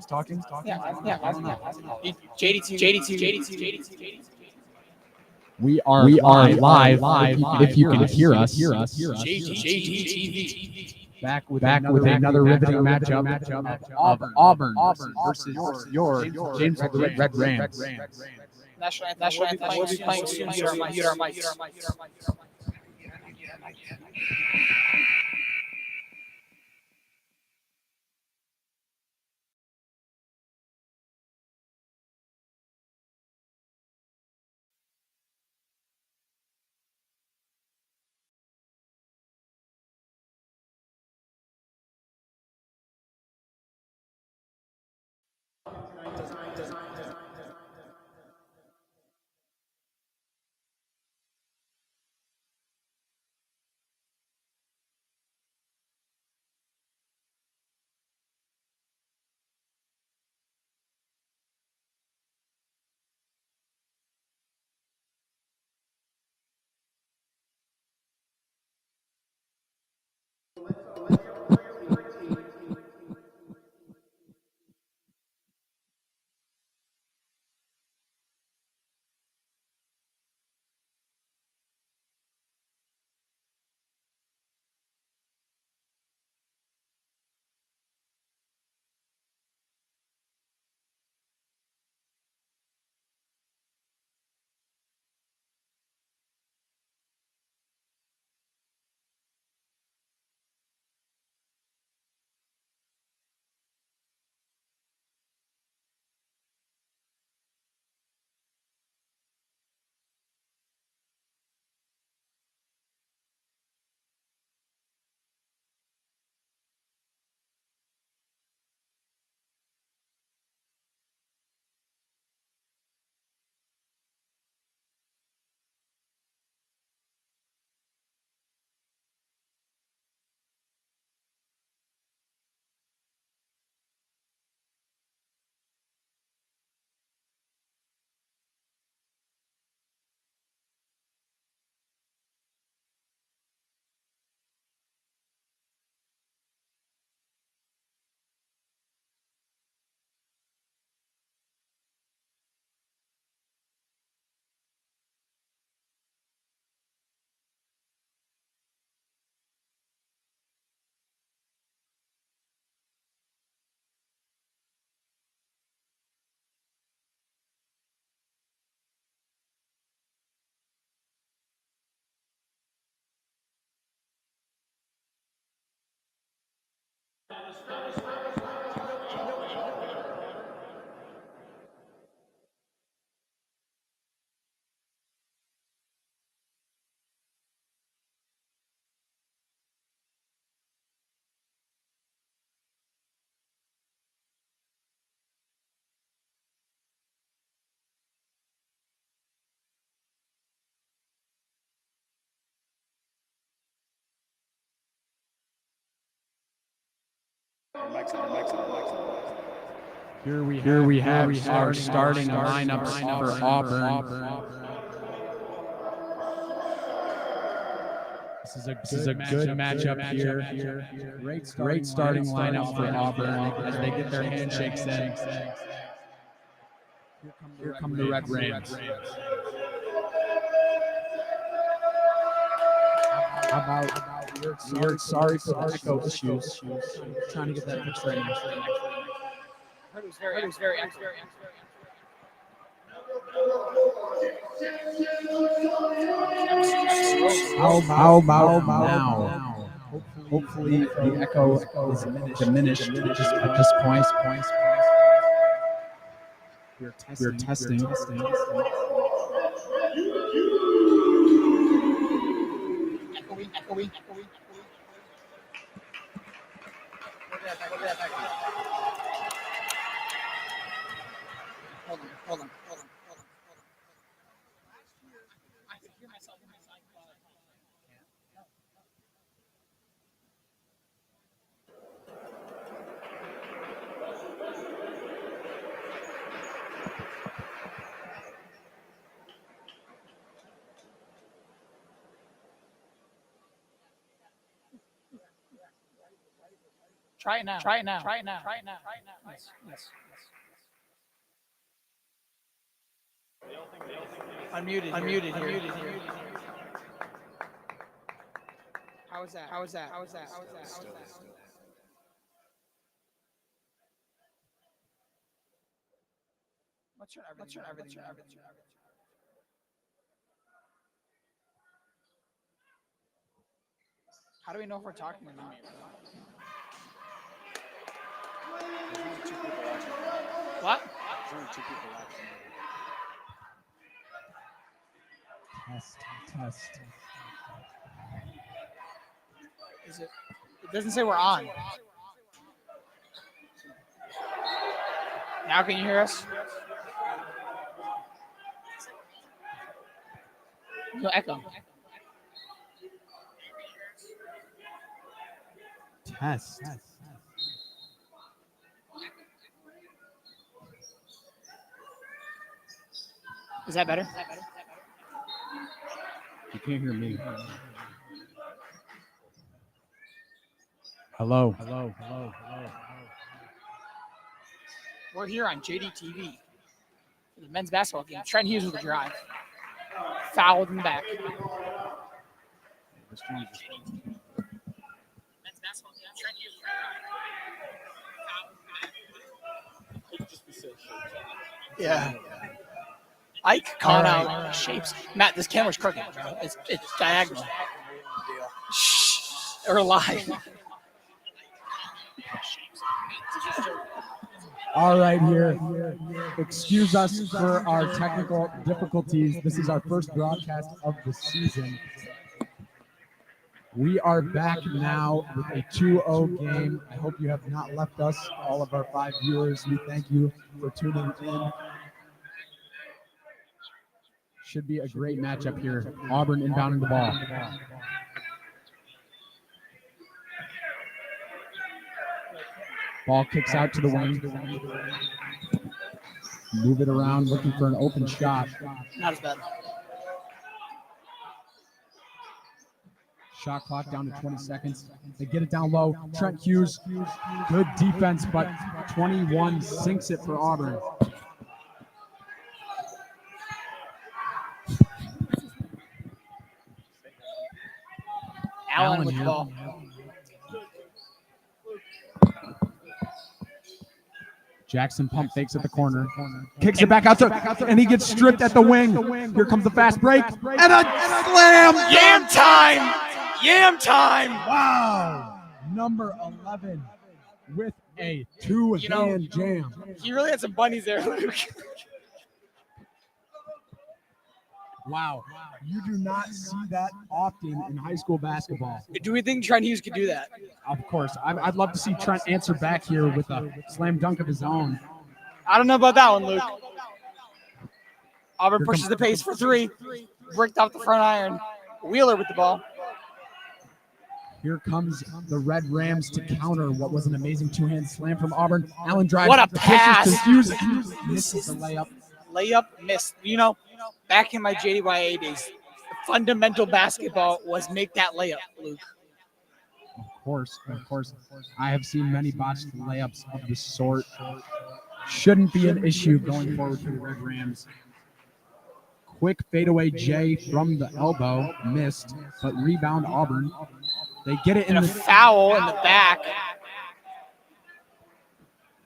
Talking. Yeah, I don't know. JD2. We are live. If you can hear us. JDTV. Back with another riveting matchup of Auburn versus your Jamesville Red Rams. National anthem. We'll be playing soon. Mute our mics. Here we have our starting lineups for Auburn. This is a good matchup here. Great starting lineup for Auburn as they get their handshakes in. Here come the Red Rams. How about we're sorry for the echo issues. Trying to get that fixed right now. It was very accurate. How about now? Hopefully the echo is diminished at this point. We're testing. Echoey. Hold on. I can hear myself. Try it now. Try it now. Try it now. Try it now. Yes. Unmuted here. How is that? Let's turn everything. How do we know if we're talking or not? What? There's only 2 people watching. Test. Is it? It doesn't say we're on. Now can you hear us? No echo. Test. Is that better? You can't hear me. Hello. We're here on JDTV for the men's basketball game. Trent Hughes with a drive. Fouled in the back. Men's basketball game. Trent Hughes with a drive. Yeah. Ike calling out shapes. Matt, this camera's crooked. It's diagonal. Shh. We're live. All right, here. Excuse us for our technical difficulties. This is our first broadcast of the season. We are back now with a 2-0 game. I hope you have not left us, all of our 5 viewers. We thank you for tuning in. Should be a great matchup here. Auburn inbounding the ball. Ball kicks out to the wing. Move it around, looking for an open shot. Not as bad. Shot clock down to 20 seconds. They get it down low. Trent Hughes, good defense, but 21 sinks it for Auburn. Allen with the ball. Jackson pump fakes at the corner. Kicks it back out there, and he gets stripped at the wing. Here comes the fast break. And a slam! Yam time! Wow! Number 11 with a two-hand jam. He really had some bunnies there, Luke. Wow. You do not see that often in high school basketball. Do we think Trent Hughes could do that? Of course. I'd love to see Trent answer back here with a slam dunk of his own. I don't know about that one, Luke. Auburn pushes the pace for 3. Bricked off the front iron. Wheeler with the ball. Here comes the Red Rams to counter what was an amazing two-hand slam from Auburn. Allen drives. What a pass! Misses the layup. Layup missed. You know, back in my JDYA days, the fundamental basketball was make that layup, Luke. Of course. I have seen many botched layups of this sort. Shouldn't be an issue going forward for the Red Rams. Quick fadeaway J from the elbow, missed, but rebound Auburn. They get it in a the foul in the back.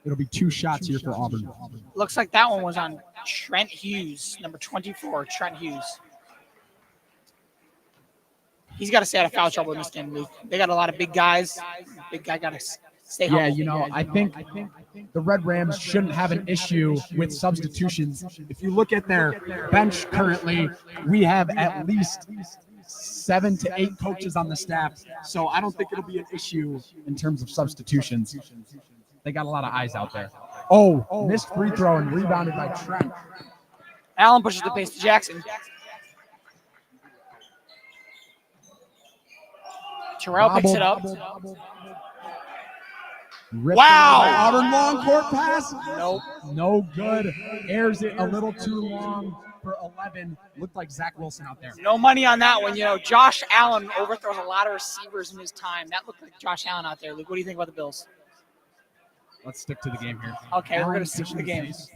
It'll be 2 shots here for Auburn. Looks like that one was on Trent Hughes, number 24, Trent Hughes. He's got to stay out of foul trouble in this game, Luke. They got a lot of big guys. Big guy got to stay humble. Yeah, you know, I think the Red Rams shouldn't have an issue with substitutions. If you look at their bench currently, we have at least 7 to 8 coaches on the staff. So I don't think it'll be an issue in terms of substitutions. They got a lot of eyes out there. Oh, missed free throw and rebounded by Trent. Allen pushes the pace to Jackson. Terrell picks it up. Wow! Auburn long court pass. Nope. No good. Airs it a little too long for 11. Looked like Zach Wilson out there. No money on that one. You know, Josh Allen overthrows a lot of receivers in his time. That looked like Josh Allen out there. Luke, what do you think about the Bills? Let's stick to the game here. Okay, we're Allen going to stick to the pitching game. face.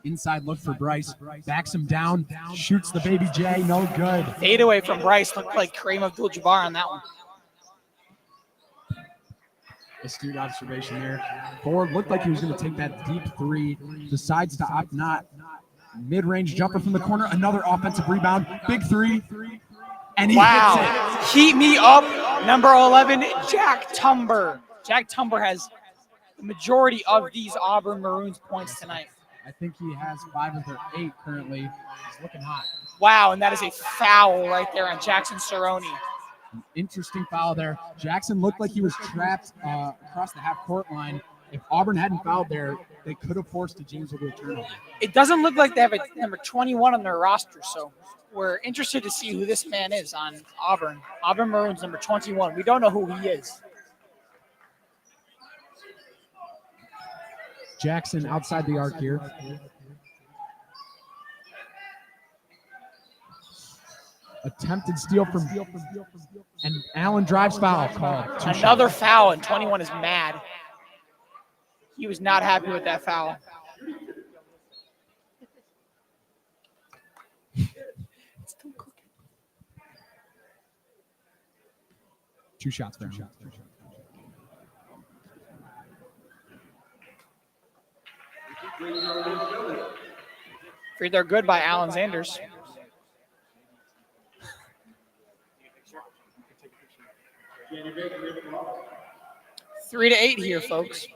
Inside look for Bryce. Backs him down. Shoots the baby J. No good. Fade away from Bryce. Looked like Kareem Abdul-Jabbar on that one. Astute observation there. Ford looked like he was going to take that deep three. Decides to opt not. Mid-range jumper from the corner. Another offensive rebound. Big three. And he hits it. Heat me up. Number 11, Jack Tumber. Jack Tumber has the majority of these Auburn Maroons points tonight. I think he has 5 of their 8 currently. He's looking hot. Wow, and that is a foul right there on Jackson Cerrone. An interesting foul there. Jackson looked like he was trapped across the half-court line. If Auburn hadn't fouled there, they could have forced a Jamesville to a turnover. It doesn't look like they have a number 21 on their roster, so we're interested to see who this man is on Auburn. Auburn Maroons, number 21. We don't know who he is. Jackson outside the arc here. Attempted steal from and Allen drives foul called. Another foul, and 21 is mad. He was not happy with that foul. Two shots there. Free throw good by Alan Sanders. Three to 8 here, folks.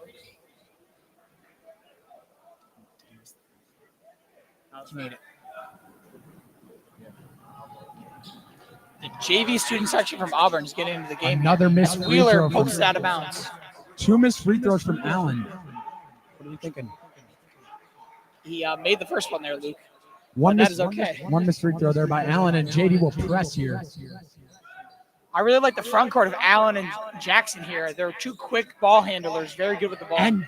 Made it. The JV student section from Auburn is getting into the game. Another missed As free Wheeler throw pokes from- it out of bounds. 2 missed free throws from Allen. What are you thinking? He made the first one there, Luke. One That missed, is okay. one missed free throw there by Allen, and JD will press here. I really like the front court of Allen and Jackson here. They're two quick ball handlers, very good with the ball. And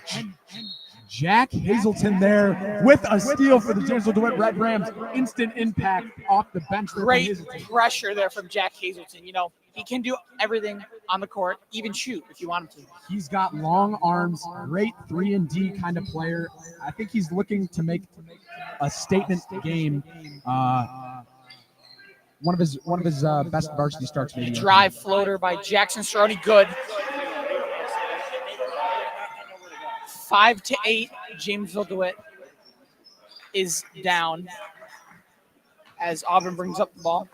Jack Hazelton there with a steal for the Jamesville Dewitt Red Rams. Instant impact off the bench. There by Great Hazelton. pressure there from Jack Hazelton. You know, he can do everything on the court, even shoot if you want him to. He's got long arms, great 3-and-D kind of player. I think he's looking to make a statement game. One of his best varsity starts, maybe. Drive floater by Jackson Cerrone, good. 5 to 8, Jamesville DeWitt is down as Auburn brings up the ball.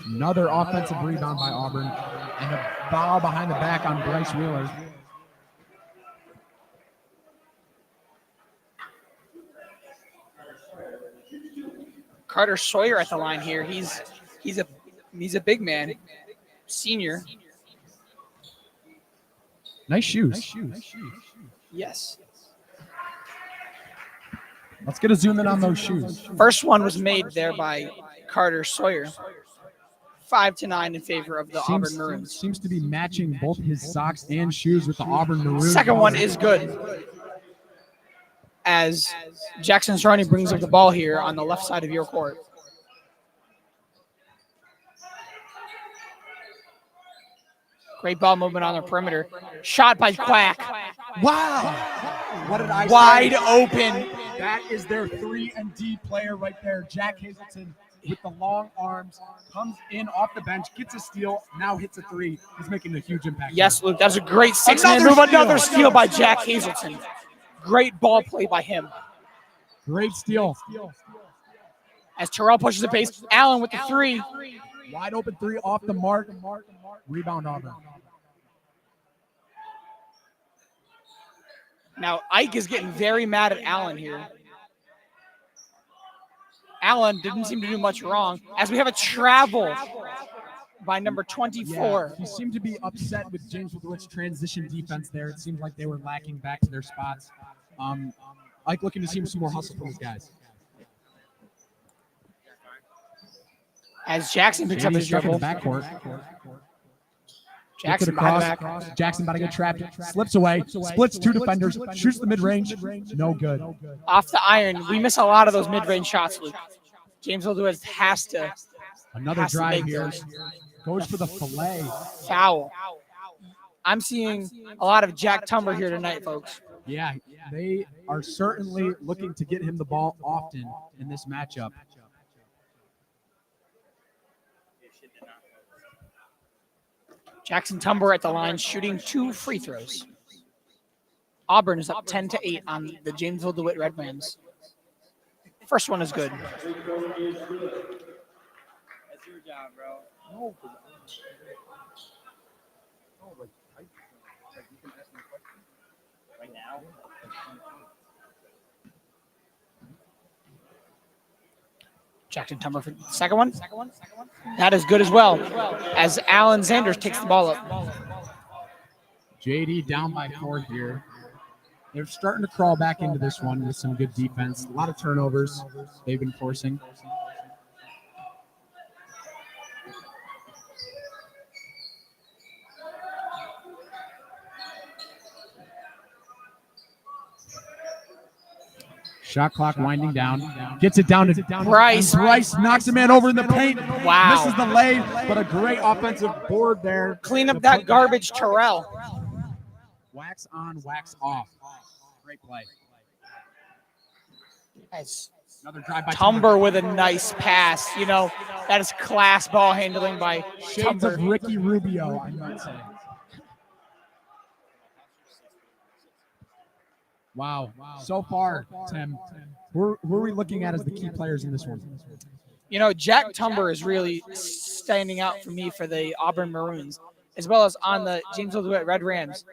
Another offensive rebound by Auburn, and a foul behind the back on Bryce Wheeler. Carter Sawyer at the line here. He's a big man, senior. Nice shoes. Yes. Let's get a zoom in on those shoes. First one was made there by Carter Sawyer. 5 to 9 in favor of the Auburn Maroons. Seems to be matching both his socks and shoes with the Auburn Maroons. Second one is good. As Jackson Cerrone brings up the ball here on the left side of your court. Great ball movement on the perimeter. Shot by Quack. Wow! What did I Wide say? open. That is their 3-and-D player right there. Jack Hazelton with the long arms comes in off the bench, gets a steal, now hits a three. He's making a huge impact. Yes, Luke, that's a great six-man move. Another steal by Jack Hazelton. Great ball play by him. Great steal. As Terrell pushes the base, Allen with the three. Wide open three off the mark. Rebound Auburn. Now, Ike is getting very mad at Allen here. Allen didn't seem to do much wrong, as we have a travel by number 24. Yeah, he seemed to be upset with Jamesville DeWitt's transition defense there. It seemed like they were lacking back to their spots. Ike looking to see some more hustle from his guys. As Jackson picks up his dribble. Backcourt. Jackson across. Jackson about to get trapped. Slips away. Splits 2 defenders. Shoots the mid-range. No good. Off the iron. We miss a lot of those mid-range shots, Luke. Jamesville Dewitt has to. Another drive here. Goes for the fillet. Foul. I'm seeing a lot of Jack Tumber here tonight, folks. Yeah, they are certainly looking to get him the ball often in this matchup. Jackson Tumber at the line, shooting 2 free throws. Auburn is up 10-8 on the Jamesville DeWitt Red Rams. First one is good. That's your job, bro. Right now? Jackson Tumber for the second one. That is good as well, as Alan Zanders takes the ball up. JD down by 4 here. They're starting to crawl back into this one with some good defense. A lot of turnovers they've been forcing. Shot clock winding down. Gets it down to Bryce. Bryce knocks a man over in the paint. Wow. Misses the lay, but a great offensive board there. Clean up that garbage, Terrell. Wax on, wax off. Great play. As Another drive by Tumber with a nice pass. You know, that is class ball handling by Shades Tumber. of Ricky Rubio, I might say. Wow. So far, Tim, who are we looking at as the key players in this one? You know, Jack Tumber is really standing out for me for the Auburn Maroons, as well as on the Jamesville DeWitt Red Rams.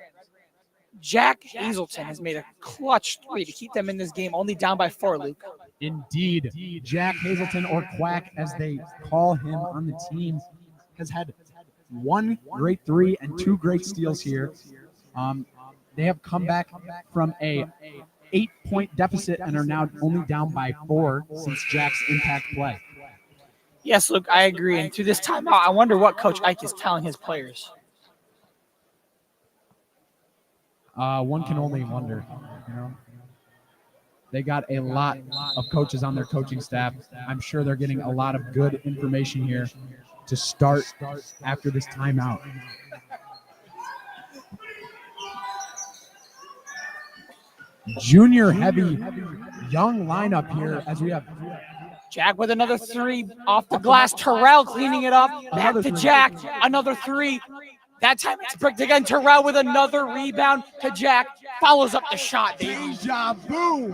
Jack Hazelton has made a clutch 3 to keep them in this game, only down by 4, Luke. Indeed. Jack Hazelton, or Quack as they call him on the team, has had 1 great 3 and 2 great steals here. They have come back from a 8-point deficit and are now only down by 4 since Jack's impact play. Yes, Luke, I agree. And through this timeout, I wonder what Coach Ike is telling his players. One can only wonder, you know. They got a lot of coaches on their coaching staff. I'm sure they're getting a lot of good information here to start after this timeout. Junior heavy, young lineup here as we have Jack with another 3 off the glass. Terrell cleaning it up. Back Another to 3. Jack. Another 3. That time it's bricked again. Terrell with another rebound to Jack. Follows up the shot. deja vu.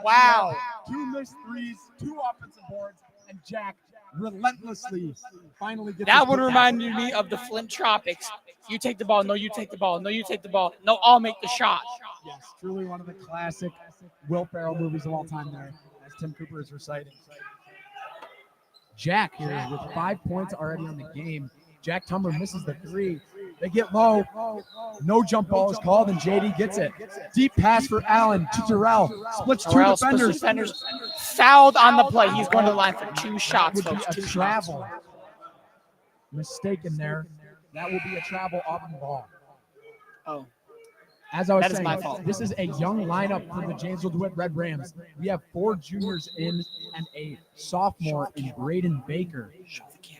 Wow. 2 missed threes, 2 offensive boards, and Jack relentlessly finally gets That his one foot reminded me of the Flint Tropics. You take the ball. No, you take the ball. No, you take the ball. No, I'll make the shot. Yes, truly one of the classic Will Ferrell movies of all time there, as Tim Cooper is reciting. Jack here with 5 points already on the game. Jack Tumber misses the 3. They get low. No jump ball is called, and JD gets it. Deep pass for Allen to Terrell. Splits 2 Terrell defenders. Fouled on the play. He's going to the line for 2 shots, Would be folks. a 2 shots. travel. Mistaken there. That will be a travel Auburn ball. Oh. As I was That is saying, my fault. this is a young lineup for the Jamesville DeWitt Red Rams. We have 4 juniors in and a sophomore in Braden Baker.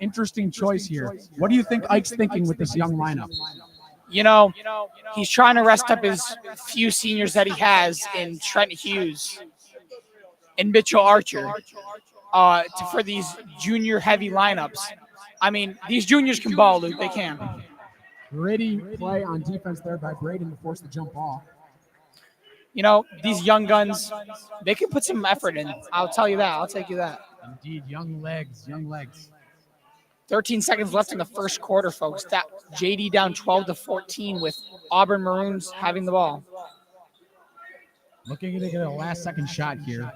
Interesting choice here. What do you think Ike's thinking with this young lineup? You know, he's trying to rest up his few seniors that he has in Trent Hughes and Mitchell Archer for these junior-heavy lineups. I mean, these juniors can ball, Luke. They can. Gritty play on defense there by Braden to force the jump ball. You know, these young guns, they can put some effort in. I'll tell you that. I'll take you that. Indeed, young legs, young legs. 13 seconds left in the first quarter, folks. That JD down 12-14 with Auburn Maroons having the ball. Looking to get a last-second shot here.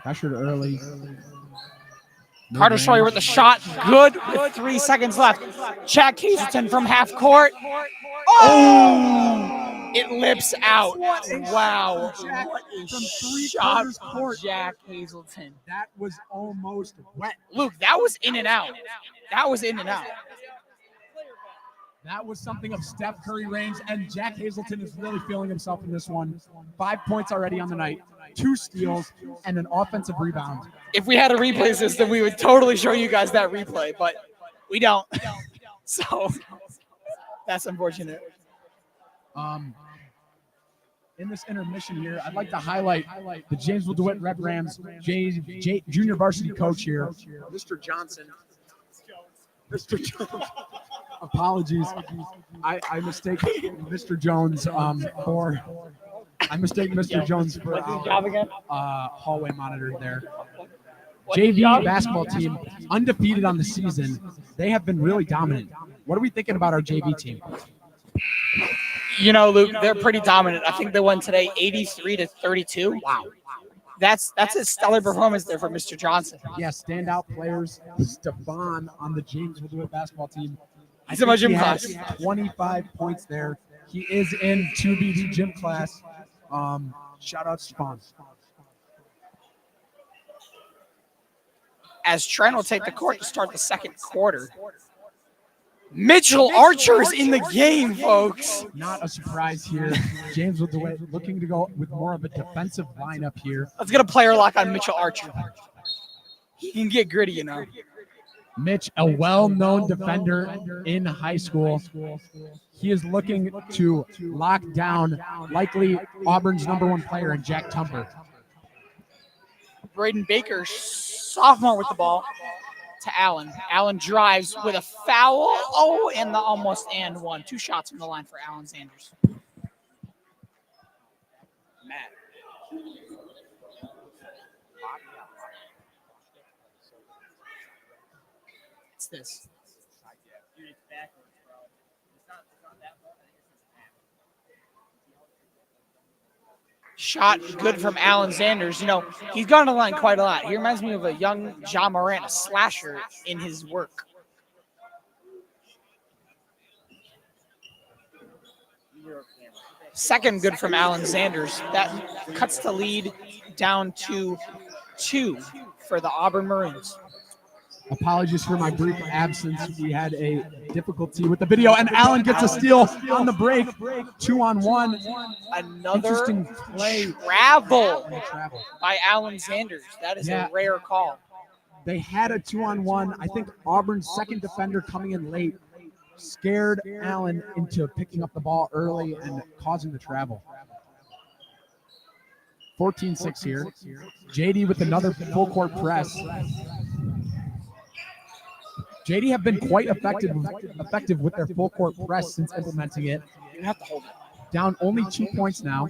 Pressured early. Carter Sawyer with the shot. Good with 3 seconds left. Jack Hazelton from half court. Oh! It lips out. What a Wow. shot from Jack What a from shot three-quarters from court. Jack Hazelton. That was almost wet. Luke, that was in and out. That was in and out. That was something of Steph Curry range, and Jack Hazelton is really feeling himself in this one. 5 points already on the night, 2 steals, and an offensive rebound. If we had a replay system, we would totally show you guys that replay, but we don't. So that's unfortunate. In this intermission here, I'd like to highlight the Jamesville Dewitt Red Rams junior varsity coach here, Mr. Johnson. Mr. Jones. Apologies. I mistake Mr. Jones for hallway monitor there. JV basketball team, undefeated on the season. They have been really dominant. What are we thinking about our JV team? You know, Luke, they're pretty dominant. I think they won today 83-32. Wow. That's a stellar performance there for Mr. Johnson. Yeah, standout players. Stephon on the Jamesville Dewitt basketball team. He's in my gym class. 25 points there. He is in 2BD gym class. Shout out Stephon. As Trent will take the court to start the second quarter. Mitchell Archer is in the game, folks. Not a surprise here. Jamesville Dewitt looking to go with more of a defensive lineup here. Let's get a player lock on Mitchell Archer. He can get gritty, you know. Mitch, a well-known defender in high school. He is looking to lock down likely Auburn's #1 player in Jack Tumber. Braden Baker, sophomore with the ball to Allen. Allen drives with a foul. Oh, and the almost and one. 2 shots from the line for Allen Sanders. Matt. It's this. Dude, it's backwards, bro. It's not that far. Shot good from Allen Sanders. You know, he's gone to the line quite a lot. He reminds me of a young John Morant, a slasher in his work. Second good from Allen Sanders. That cuts the lead down to 2 for the Auburn Maroons. Apologies for my brief absence. We had a difficulty with the video, and Allen gets a steal on the break. 2-on-1. Another Interesting play. travel by Allen Sanders. That is a rare call. They had a 2-on-1. I think Auburn's second defender coming in late scared Allen into picking up the ball early and causing the travel. 14-6 here. JD with another full court press. JD have been quite effective with their full court press since implementing it. You have to hold it. Down only 2 points now.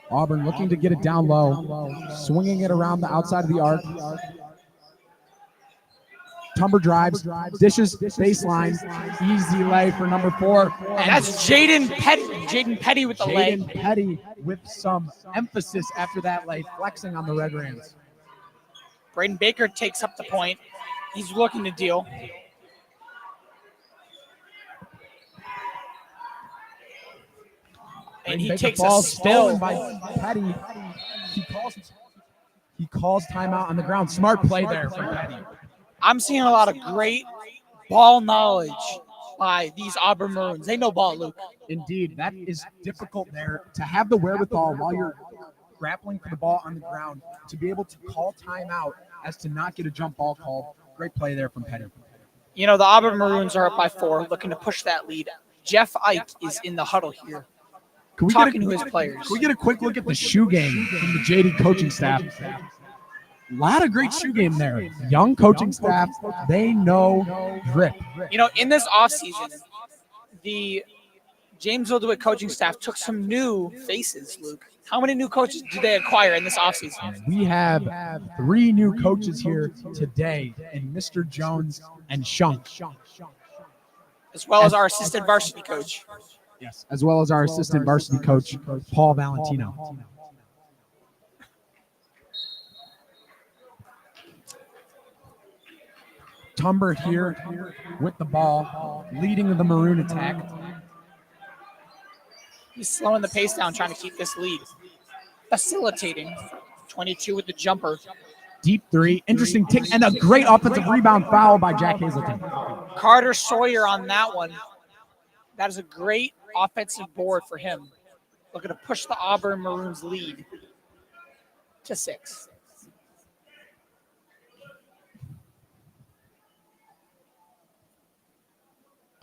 Auburn looking to get it down low, swinging it around the outside of the arc. Tumber drives, dishes, baseline, easy lay for #4. And that's Jaden Petty. Jaden Petty with the lay. Jaden Petty with some emphasis after that lay, flexing on the Red Rams. Braden Baker takes up the point. He's looking to deal. And he takes a spill by Petty. He calls timeout on the ground. Smart play there from Petty. I'm seeing a lot of great ball knowledge by these Auburn Maroons. They know ball, Luke. Indeed, that is difficult there to have the wherewithal while you're grappling for the ball on the ground to be able to call timeout as to not get a jump ball called. Great play there from Petty. You know, the Auburn Maroons are up by 4, looking to push that lead. Jeff Ike is in the huddle here, talking to his players. Can we get a quick look at the shoe game from the JD coaching staff? A lot of great shoe game there. Young coaching staff, they know grip. You know, in this offseason, the Jamesville Dewitt coaching staff took some new faces, Luke. How many new coaches did they acquire in this offseason? We have 3 new coaches here today, and Mr. Jones and Shunk. As well as our assistant varsity coach. Yes, as well as our assistant varsity coach, Paul Valentino. Tumber here with the ball, leading the Maroon attack. He's slowing the pace down, trying to keep this lead. Facilitating. 22 with the jumper. Deep three, interesting tick, and a great offensive rebound foul by Jack Hazelton. Carter Sawyer on that one. That is a great offensive board for him. Looking to push the Auburn Maroons lead to 6.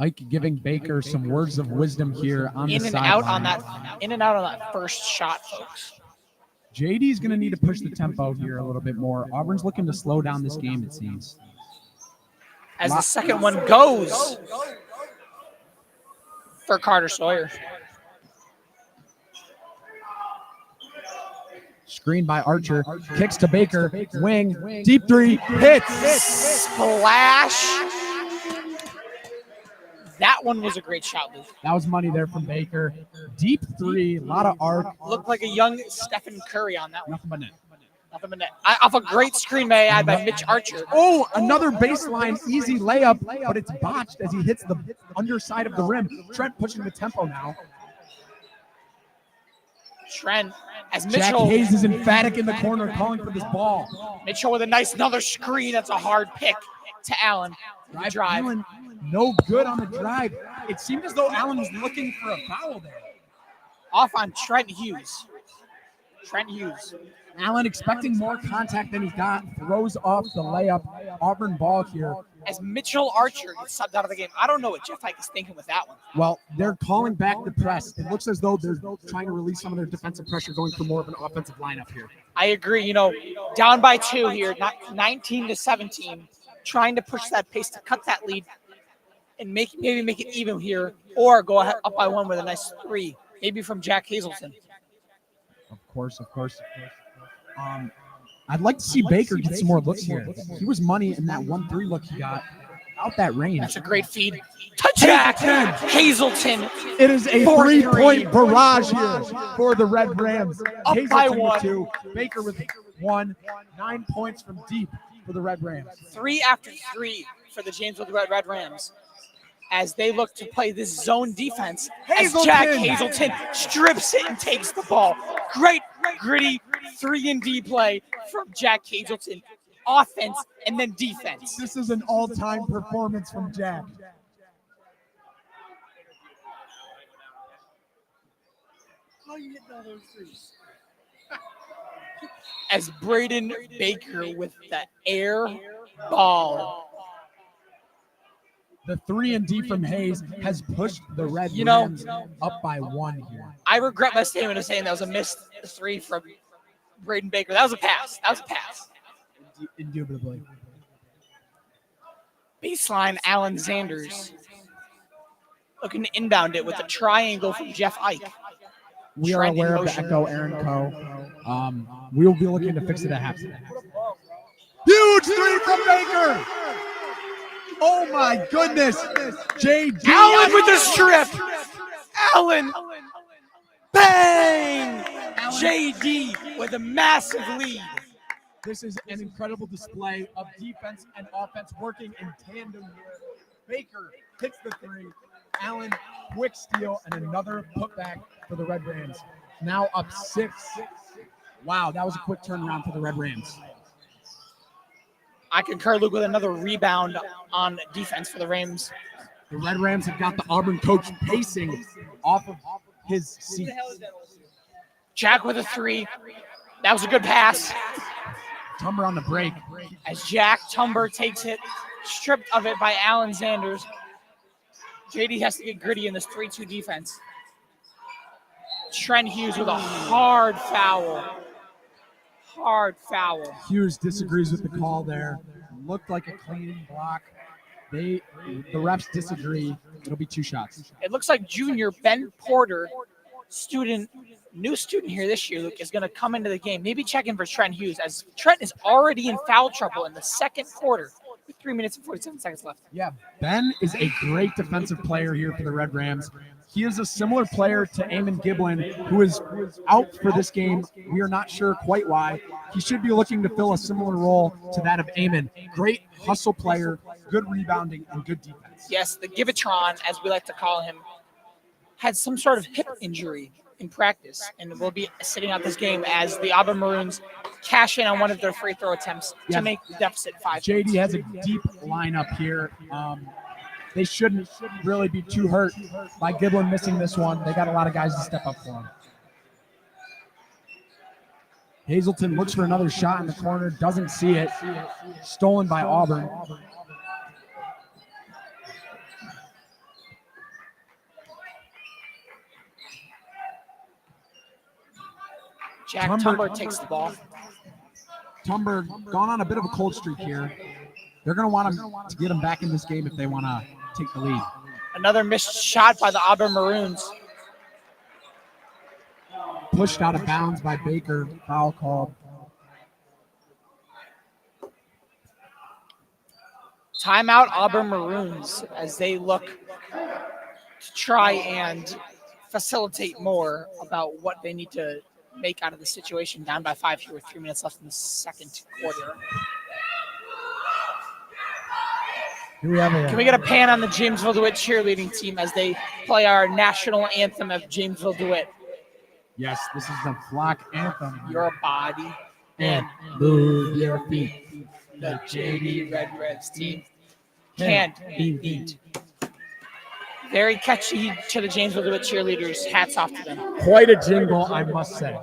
Ike giving Baker some words of wisdom here on In the and sideline. out on that first shot, folks. JD's going to need to push the tempo here a little bit more. Auburn's looking to slow down this game, it seems. As the second one goes for Carter Sawyer. Screen by Archer, kicks to Baker, wing, deep three, hits. Splash. That one was a great shot, Luke. That was money there from Baker. Deep three, a lot of arc. Looked like a young Stephen Curry on that one. Nothing but net. Nothing but net. Off a great screen, may I add, by Mitch Archer. Oh, another baseline easy layup, but it's botched as he hits the underside of the rim. Trent pushing the tempo now. Trent, as Jack Mitchell. Hayes is emphatic in the corner calling for this ball. Mitchell with a nice another screen. That's a hard pick to Allen. Drive. Allen, no good on the drive. It seemed as though Allen was looking for a foul there. Off on Trent Hughes. Allen expecting more contact than he got, throws off the layup. Auburn ball here. As Mitchell Archer gets subbed out of the game. I don't know what Jeff Ike is thinking with that one. Well, they're calling back the press. It looks as though they're trying to release some of their defensive pressure, going for more of an offensive lineup here. I agree. Down by 2 here, not 19-17, trying to push that pace to cut that lead and maybe make it even here, or go ahead up by 1 with a nice 3, maybe from Jack Hazelton. Of course. I'd like to see Baker get some more looks here. He was money in that 1-3 look he got out that range. That's a great feed to Jack Hazelton. It is a 3-point barrage here for the Red Rams. Up Hazelton by with 1. 2, Baker with 1, 9 points from deep for the Red Rams. 3 after 3 for the Jamesville Red Rams as they look to play this zone defense as Jack Hazelton strips it and takes the ball. Great, gritty 3-and-D play from Jack Hazelton. Offense and then defense. This is an all-time performance from Jack. How you hitting all those threes? As Braden Baker with the air ball. The 3-and-D from Hayes has pushed the Red Rams up by 1 here. I regret my statement of saying that was a missed 3 from Braden Baker. That was a pass. Indubitably. Baseline Allen Sanders looking to inbound it with a triangle from Jeff Ike. We are aware of the echo, Aaron Coe. We will be looking to fix it at halftime. Huge 3 from Baker. Oh my goodness. JD. Allen with the strip. Allen. Bang. JD with a massive lead. This is an incredible display of defense and offense working in tandem here. Baker hits the 3. Allen, quick steal, and another putback for the Red Rams. Now up 6. Wow, that was a quick turnaround for the Red Rams. I concur, Luke, with another rebound on defense for the Rams. The Red Rams have got the Auburn coach pacing off of his seat. Jack with a 3. That was a good pass. Tumber on the break. As Jack Tumber takes it, stripped of it by Allen Sanders. JD has to get gritty in this 3-2 defense. Trent Hughes with a hard foul. Hughes disagrees with the call there. Looked like a clean block. The refs disagree. It'll be 2 shots. It looks like junior Ben Porter, new student here this year, Luke, is going to come into the game. Maybe check in for Trent Hughes, as Trent is already in foul trouble in the second quarter with 3 minutes and 47 seconds left. Yeah, Ben is a great defensive player here for the Red Rams. He is a similar player to Eamon Giblin, who is out for this game. We are not sure quite why. He should be looking to fill a similar role to that of Eamon. Great hustle player, good rebounding, and good defense. Yes, the Givitron, as we like to call him, had some sort of hip injury in practice and will be sitting out this game as the Auburn Maroons cash in on one of their free throw attempts to make the deficit 5 JD points. has a deep lineup here. They shouldn't really be too hurt by Giblin missing this one. They got a lot of guys to step up for him. Hazelton looks for another shot in the corner, doesn't see it. Stolen by Auburn. Jack Tumber takes the ball. Tumber gone on a bit of a cold streak here. They're going to want him to get him back in this game if they want to take the lead. Another missed shot by the Auburn Maroons. Pushed out of bounds by Baker. Foul called. Timeout Auburn Maroons as they look to try and facilitate more about what they need to make out of the situation. Down by 5 here with 3 minutes left in the second quarter. Here we have Can we get a pan on the Jamesville Dewitt cheerleading team as they play our national anthem of Jamesville Dewitt? Yes, this is the flock anthem. Your body and move your feet. The JD Red Reds team can't be beat. Very catchy to the Jamesville Dewitt cheerleaders. Hats off to them. Quite a jingle, I must say.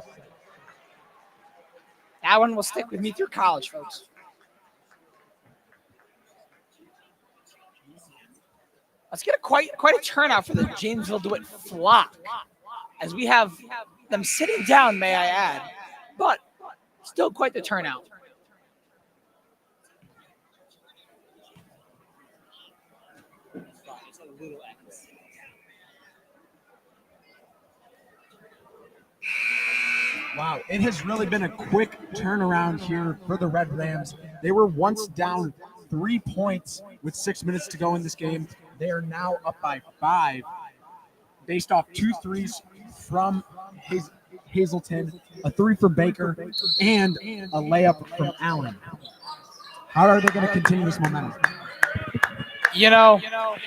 That one will stick with me through college, folks. Let's get quite a turnout for the Jamesville Dewitt flock, as we have them sitting down, may I add, but still quite the turnout. Wow, it has really been a quick turnaround here for the Red Rams. They were once down 3 points with 6 minutes to go in this game. They are now up by 5, based off 2 threes from Hazelton, a 3 from Baker, and a layup from Allen. How are they going to continue this momentum? You know,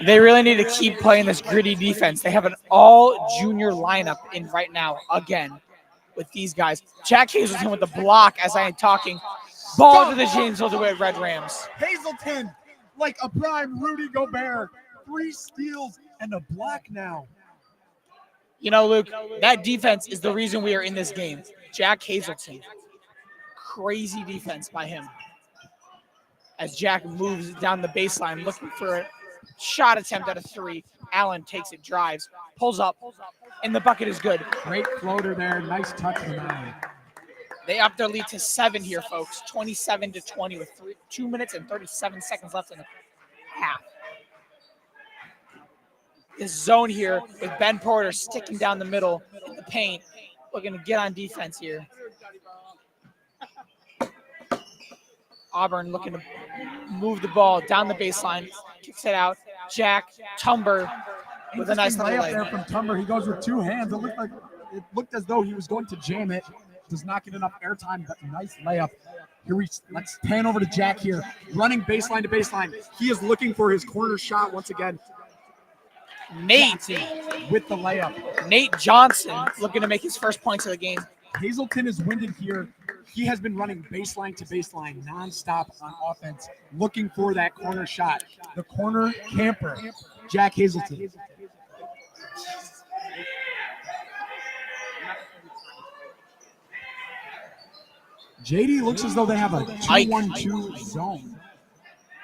they really need to keep playing this gritty defense. They have an all-junior lineup in right now, again, with these guys. Jack Hazelton with the block as I am talking. Ball to the Jamesville Dewitt Red Rams. Hazelton, like a prime Rudy Gobert. 3 steals and a block now. You know, Luke, that defense is the reason we are in this game. Jack Hazelton. Crazy defense by him. As Jack moves down the baseline, looking for a shot attempt at a 3. Allen takes it, drives, pulls up, and the bucket is good. Great floater there. Nice touch from Allen. They up their lead to 7 here, folks. 27-20 with 2 minutes and 37 seconds left in the half. This zone here with Ben Porter sticking down the middle in the paint, looking to get on defense here. Auburn looking to move the ball down the baseline, kicks it out. Jack Tumber with a nice little layup there from Tumber. He goes with 2 hands. It looked as though he was going to jam it. Does not get enough airtime, but nice layup. Let's pan over to Jack here. Running baseline to baseline. He is looking for his corner shot once again. Nate with the layup. Nate Johnson looking to make his first points of the game. Hazelton is winded here. He has been running baseline to baseline nonstop on offense, looking for that corner shot. The corner camper, Jack Hazelton. JD looks as though they have a 2-1-2 zone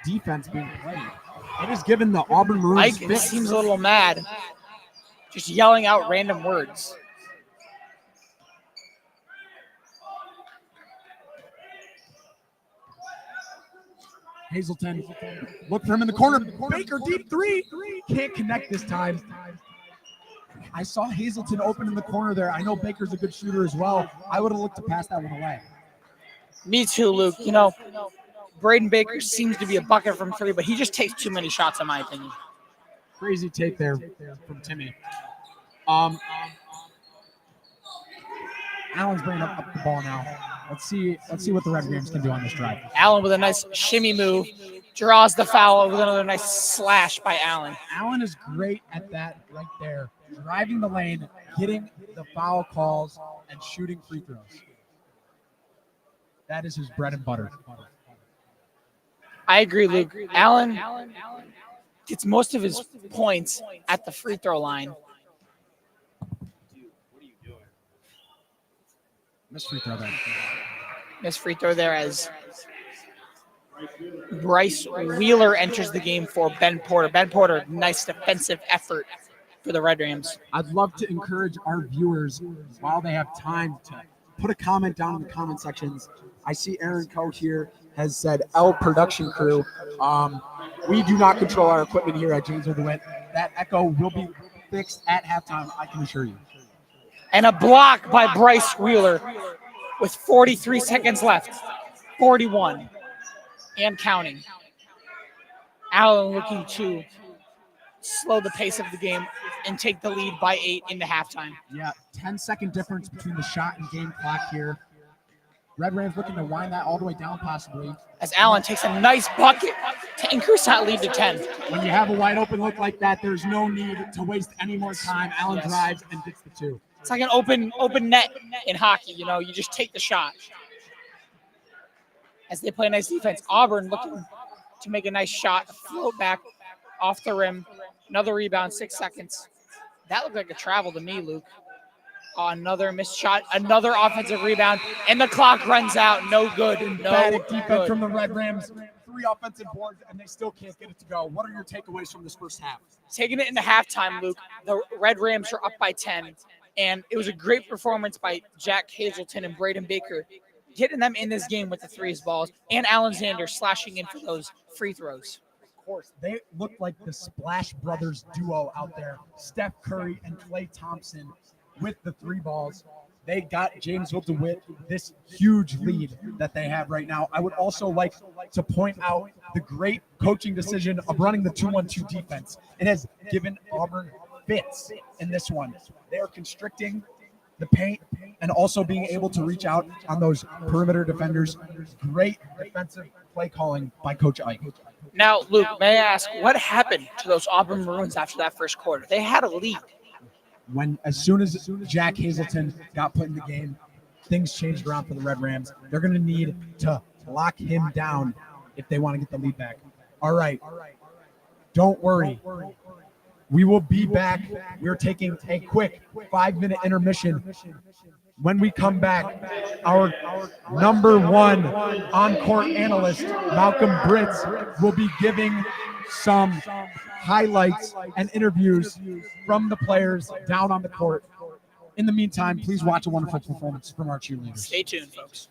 defense being played. It has given the Auburn Maroons Ike seems a little mad, just yelling out random words. Hazelton, look for him in the corner. Baker, deep 3. Can't connect this time. I saw Hazelton open in the corner there. I know Baker's a good shooter as well. I would have looked to pass that one away. Me too, Luke. You know, Braden Baker seems to be a bucket from 3, but he just takes too many shots, in my opinion. Crazy take there from Timmy. Allen's bringing up the ball now. Let's see what the Red Rams can do on this drive. Allen with a nice shimmy move, draws the foul with another nice slash by Allen. Allen is great at that right there, driving the lane, getting the foul calls, and shooting free throws. That is his bread and butter. I agree, Luke. Allen gets most of his points at the free throw line. Missed free throw there. Missed free throw there as Bryce Wheeler enters the game for Ben Porter. Ben Porter, nice defensive effort for the Red Rams. I'd love to encourage our viewers, while they have time, to put a comment down in the comment sections. I see Aaron Coe here has said L production crew. We do not control our equipment here at Jamesville Dewitt. That echo will be fixed at halftime, I can assure you. And a block by Bryce Wheeler with 43 seconds left. 41 and counting. Allen looking to slow the pace of the game and take the lead by 8 into halftime. Yeah, 10-second difference between the shot and game clock here. Red Rams looking to wind that all the way down possibly. As Allen takes a nice bucket to increase that lead to 10. When you have a wide open look like that, there's no need to waste any more time. Allen drives and gets the 2. It's like an open net in hockey. You know, you just take the shot. As they play nice defense, Auburn looking to make a nice shot, float back off the rim. Another rebound, 6 seconds. That looked like a travel to me, Luke. Another missed shot, another offensive rebound, and the clock runs out. No good. No Emphatic defense good. from the Red Rams. 3 offensive boards, and they still can't get it to go. What are your takeaways from this first half? Taking it into halftime, Luke, the Red Rams are up by 10, and it was a great performance by Jack Hazelton and Braden Baker, getting them in this game with the 3 balls, and Alexander slashing in for those free throws. Of course, they look like the Splash Brothers duo out there. Steph Curry and Klay Thompson with the 3 balls. They got Jamesville DeWitt this huge lead that they have right now. I would also like to point out the great coaching decision of running the 2-1-2 defense. It has given Auburn fits in this one. They are constricting the paint and also being able to reach out on those perimeter defenders. Great defensive play calling by Coach Ike. Now, Luke, may I ask, what happened to those Auburn Maroons after that first quarter? They had a lead. As soon as Jack Hazelton got put in the game, things changed around for the Red Rams. They're going to need to lock him down if they want to get the lead back. All right. Don't worry. We will be back. We're taking a quick 5-minute intermission. When we come back, our number 1 on-court analyst, Malcolm Britz, will be giving some highlights and interviews from the players down on the court. In the meantime, please watch a wonderful performance from our cheerleaders. Stay tuned, folks.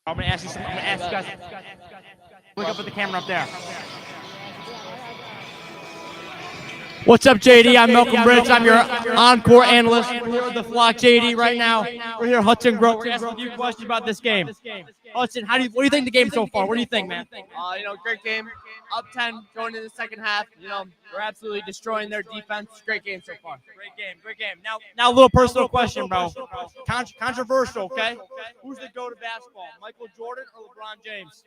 I'm gonna ask you something. I'm gonna ask you guys. Look up at the camera up there. What's up, JD? I'm Malcolm Bridge. I'm your encore analyst. We're here with the flock, JD, right now. We're here, Hudson Grove. We're asking you questions about this game. Hudson, what do you think of the game so far? What do you think, man? Great game. Up 10 going into the second half. We're absolutely destroying their defense. Great game so far. Great game. Now a little personal question, bro. Controversial, okay? Who's the GOAT of basketball, Michael Jordan or LeBron James?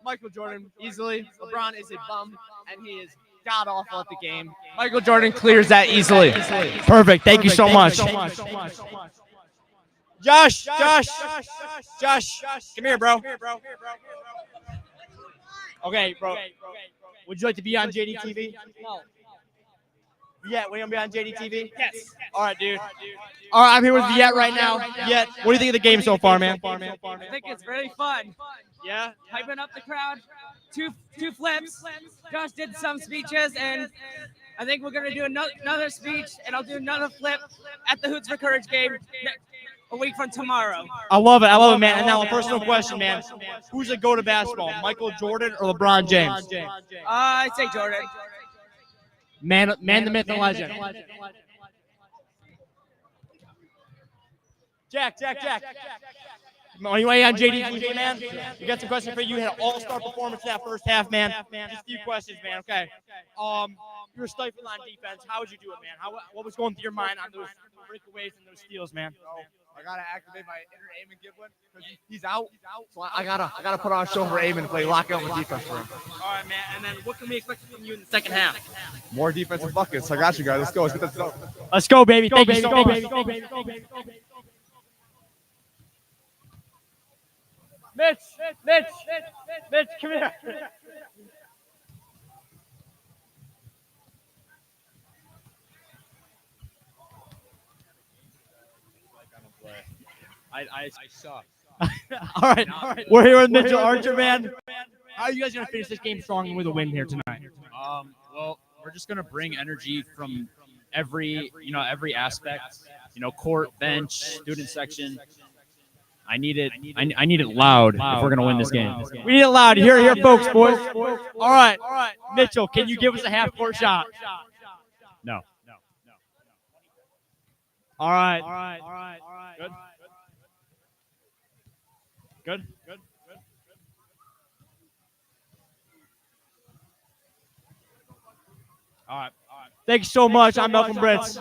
Michael Jordan, easily. LeBron is a bum, and he is god-awful at the game. Michael Jordan clears that easily. Perfect. Thank you so much. Josh, come here, bro. Okay, bro. Would you like to be on JD TV? No. Yeah, we're gonna be on JD TV? Yes. All right, dude. All right, I'm here with Viet right now. Viet, what do you think of the game so far, man? I think it's really fun. Yeah? Hyping up the crowd. Two flips. Josh did some speeches, and I think we're gonna do another speech, and I'll do another flip at the Hoots for Courage game a week from tomorrow. I love it, man. And now a personal question, man. Who's the GOAT of basketball, Michael Jordan or LeBron James? I'd say Jordan. Man, the myth, and legend. Jack. Are you on JD TV, man? We got some questions for you. You had an all-star performance in that first half, man. Just a few questions, man. Okay. You were stifling on defense. How would you do it, man? What was going through your mind on those breakaways and those steals, man? I gotta activate my inner Eamon Giblin because he's out. So I gotta put on a show for Eamon to play lockout with defense for him. All right, man. And then what can we expect from you in the second half? More defensive buckets. I got you guys. Let's go. Let's get this up. Let's go, baby. Thank you so much. Mitch, come here. I suck. All right. We're here with Mitchell Archer, man. How are you guys gonna finish this game strong and with a win here tonight? Well, we're just gonna bring energy from every aspect. Court, bench, student section. I need it loud if we're gonna win this game. We need it loud. Here, folks, boys. All right. Mitchell, can you give us a half-court shot? No. All right. Good. All right. Thank you so much. I'm Malcolm Britz.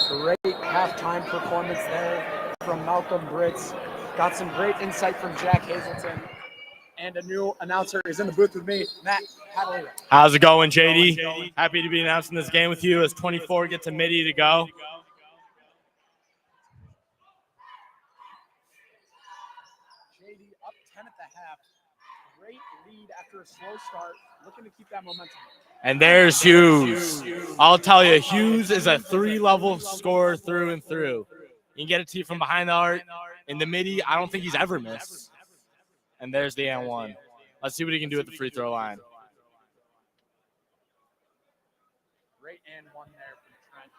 Great halftime performance there from Malcolm Britz. Got some great insight from Jack Hazelton. And a new announcer is in the booth with me, Matt Hadley. How's it going, JD? Happy to be announcing this game with you as 24 gets a midi to go. JD up 10 at the half. Great lead after a slow start. Looking to keep that momentum. And there's Hughes. I'll tell you, Hughes is a 3-level scorer through and through. You can get it to you from behind the arc. In the midi, I don't think he's ever missed. And there's the and one. Let's see what he can do at the free throw line. Great and one there from Trent.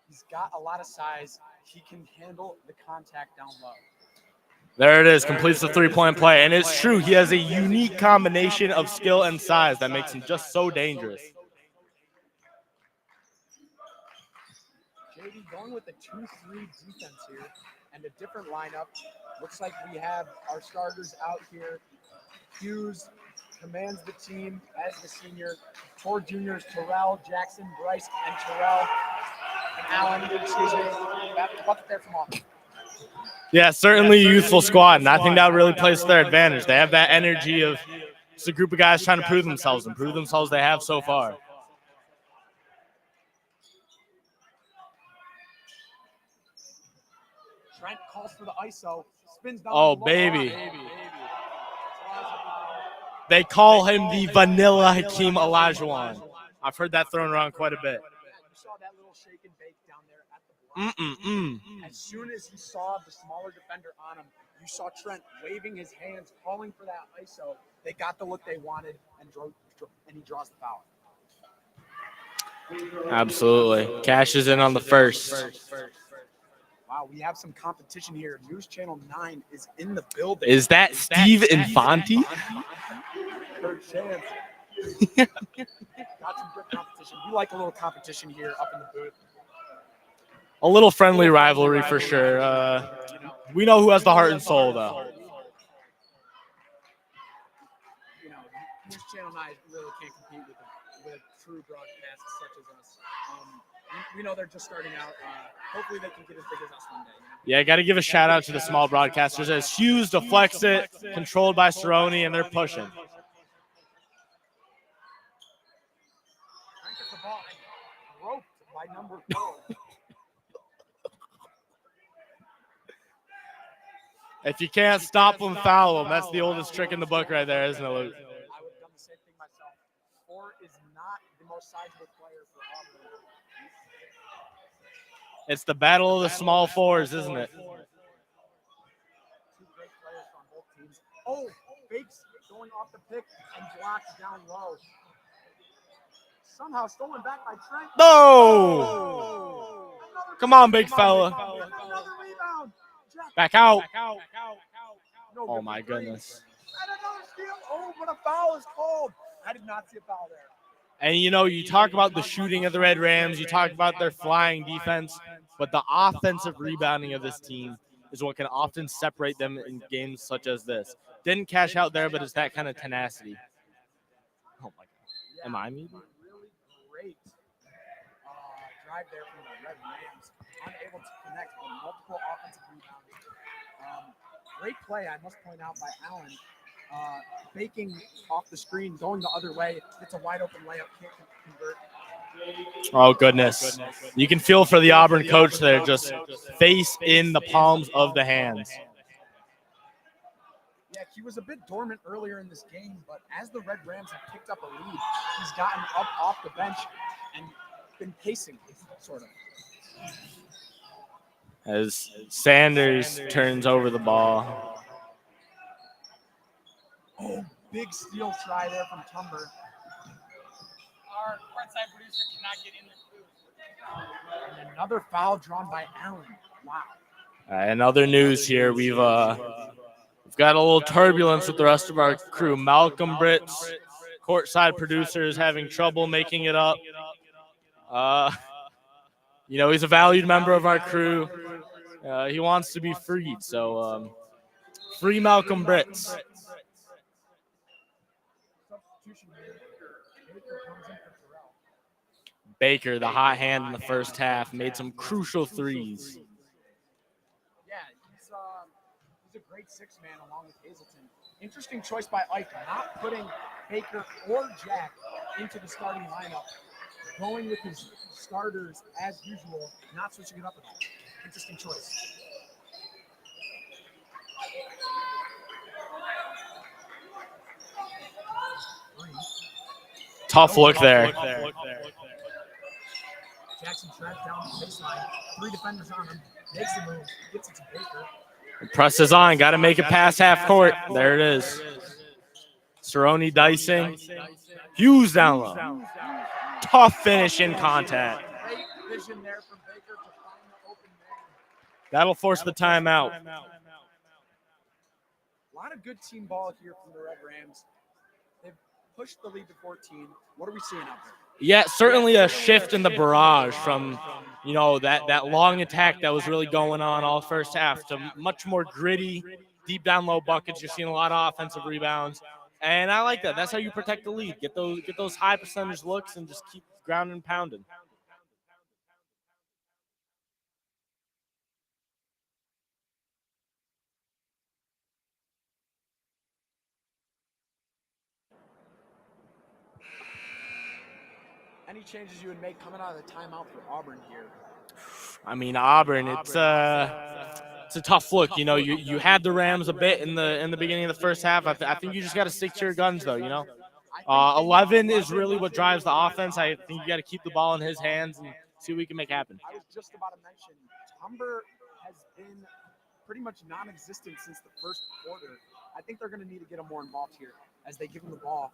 He's got a lot of size. He can handle the contact down low. There it is, completes the three-point play. And it's true, he has a unique combination of skill and size that makes him just so dangerous. JD going with a 2-3 defense here and a different lineup. Looks like we have our starters out here. Hughes commands the team as the senior. 4 juniors, Terrell, Jackson, Bryce, and Terrell. And Allen, excuse me. Bucket there from Auburn. Yeah, certainly a youthful squad, and I think that really plays to their advantage. They have that energy of it's a group of guys trying to prove themselves and prove themselves they have so far. Trent calls for the ISO. Spins down. Oh, the low baby. block. They call him the Vanilla Hakeem Olajuwon. I've heard that thrown around quite a bit. You saw that little shake and bake down there at the block. As soon as he saw the smaller defender on him, you saw Trent waving his hands, calling for that ISO. They got the look they wanted, and he draws the foul. Absolutely. Cashes in on the first. Wow, we have some competition here. News Channel 9 is in the building. Is that Steve Infanti? Third chance. Got some good competition. We like a little competition here up in the booth. A little friendly rivalry for sure. We know who has the heart and soul, though. You know, News Channel 9 really can't compete with true broadcasts such as us. We know they're just starting out. Hopefully they can get as big as us one day. You know? Yeah, got to give a shout out to the small broadcasters as Hughes deflects it, controlled by Cerrone, and they're pushing. Trent gets the ball roped by number 4. If you can't stop them, foul them. That's the oldest trick in the book right there, isn't it, Luke? I would have done the same thing myself. 4 is not the most sizable player for Auburn. It's the battle of the small fours, isn't it? 2 great players on both teams. Oh, fakes going off the pick and blocked down low. Somehow stolen back by Trent. No! Come on, big fella. Another rebound. Back out. No Oh, good my for three. goodness. And another steal. Oh, but a foul is called. I did not see a foul there. And, you know, you talk about the shooting of the Red Rams. You talk about their flying defense. But the offensive rebounding of this team is what can often separate them in games such as this. Didn't cash out there, but it's that kind of tenacity. Oh, my God. Am I muted? Really great drive there from the Red Rams. Unable to connect with multiple offensive rebounds. Great play, I must point out, by Allen. Faking off the screen, going the other way. It's a wide open layup, can't convert. Oh, goodness. You can feel for the Auburn coach there, just face in the palms of the hands. Yeah, he was a bit dormant earlier in this game, but as the Red Rams have picked up a lead, he's gotten up off the bench and been pacing, sort of. As Sanders turns over the ball. Oh, big steal try there from Tumber. Our courtside producer cannot get in the booth. And another foul drawn by Allen. Wow. In other news here, we've got a little turbulence with the rest of our crew. Malcolm Britt's courtside producer is having trouble making it up. You know, he's a valued member of our crew. He wants to be freed, so free Malcolm Britts. Baker, the hot hand in the first half, made some crucial threes. Yeah, he's a great 6-man along with Hazelton. Interesting choice by Ike, not putting Baker or Jack into the starting lineup. Going with his starters as usual, not switching it up at all. Interesting choice. Tough look there. Jackson Trent down the baseline. 3 defenders on him. Makes the move. Gets it to Baker. Presses on. Got to make it past half court. There it is. Cerrone dicing. Hughes down low. Tough finish in contact. Great vision there from Baker to find the open man. That'll force the timeout. A lot of good team ball here from the Red Rams. They've pushed the lead to 14. What are we seeing out there? Yeah, certainly a shift in the barrage from, that long attack that was really going on all first half to much more gritty, deep down low buckets. You're seeing a lot of offensive rebounds, and I like that. That's how you protect the lead. Get those high percentage looks and just keep grounding and pounding. Any changes you would make coming out of the timeout for Auburn here? I mean, Auburn, it's a tough look. You had the Rams a bit in the beginning of the first half. I think you just got to stick to your guns, though. 11 is really what drives the offense. I think you got to keep the ball in his hands and see what we can make happen. I was just about to mention, Tumber has been pretty much non-existent since the first quarter. I think they're going to need to get him more involved here as they give him the ball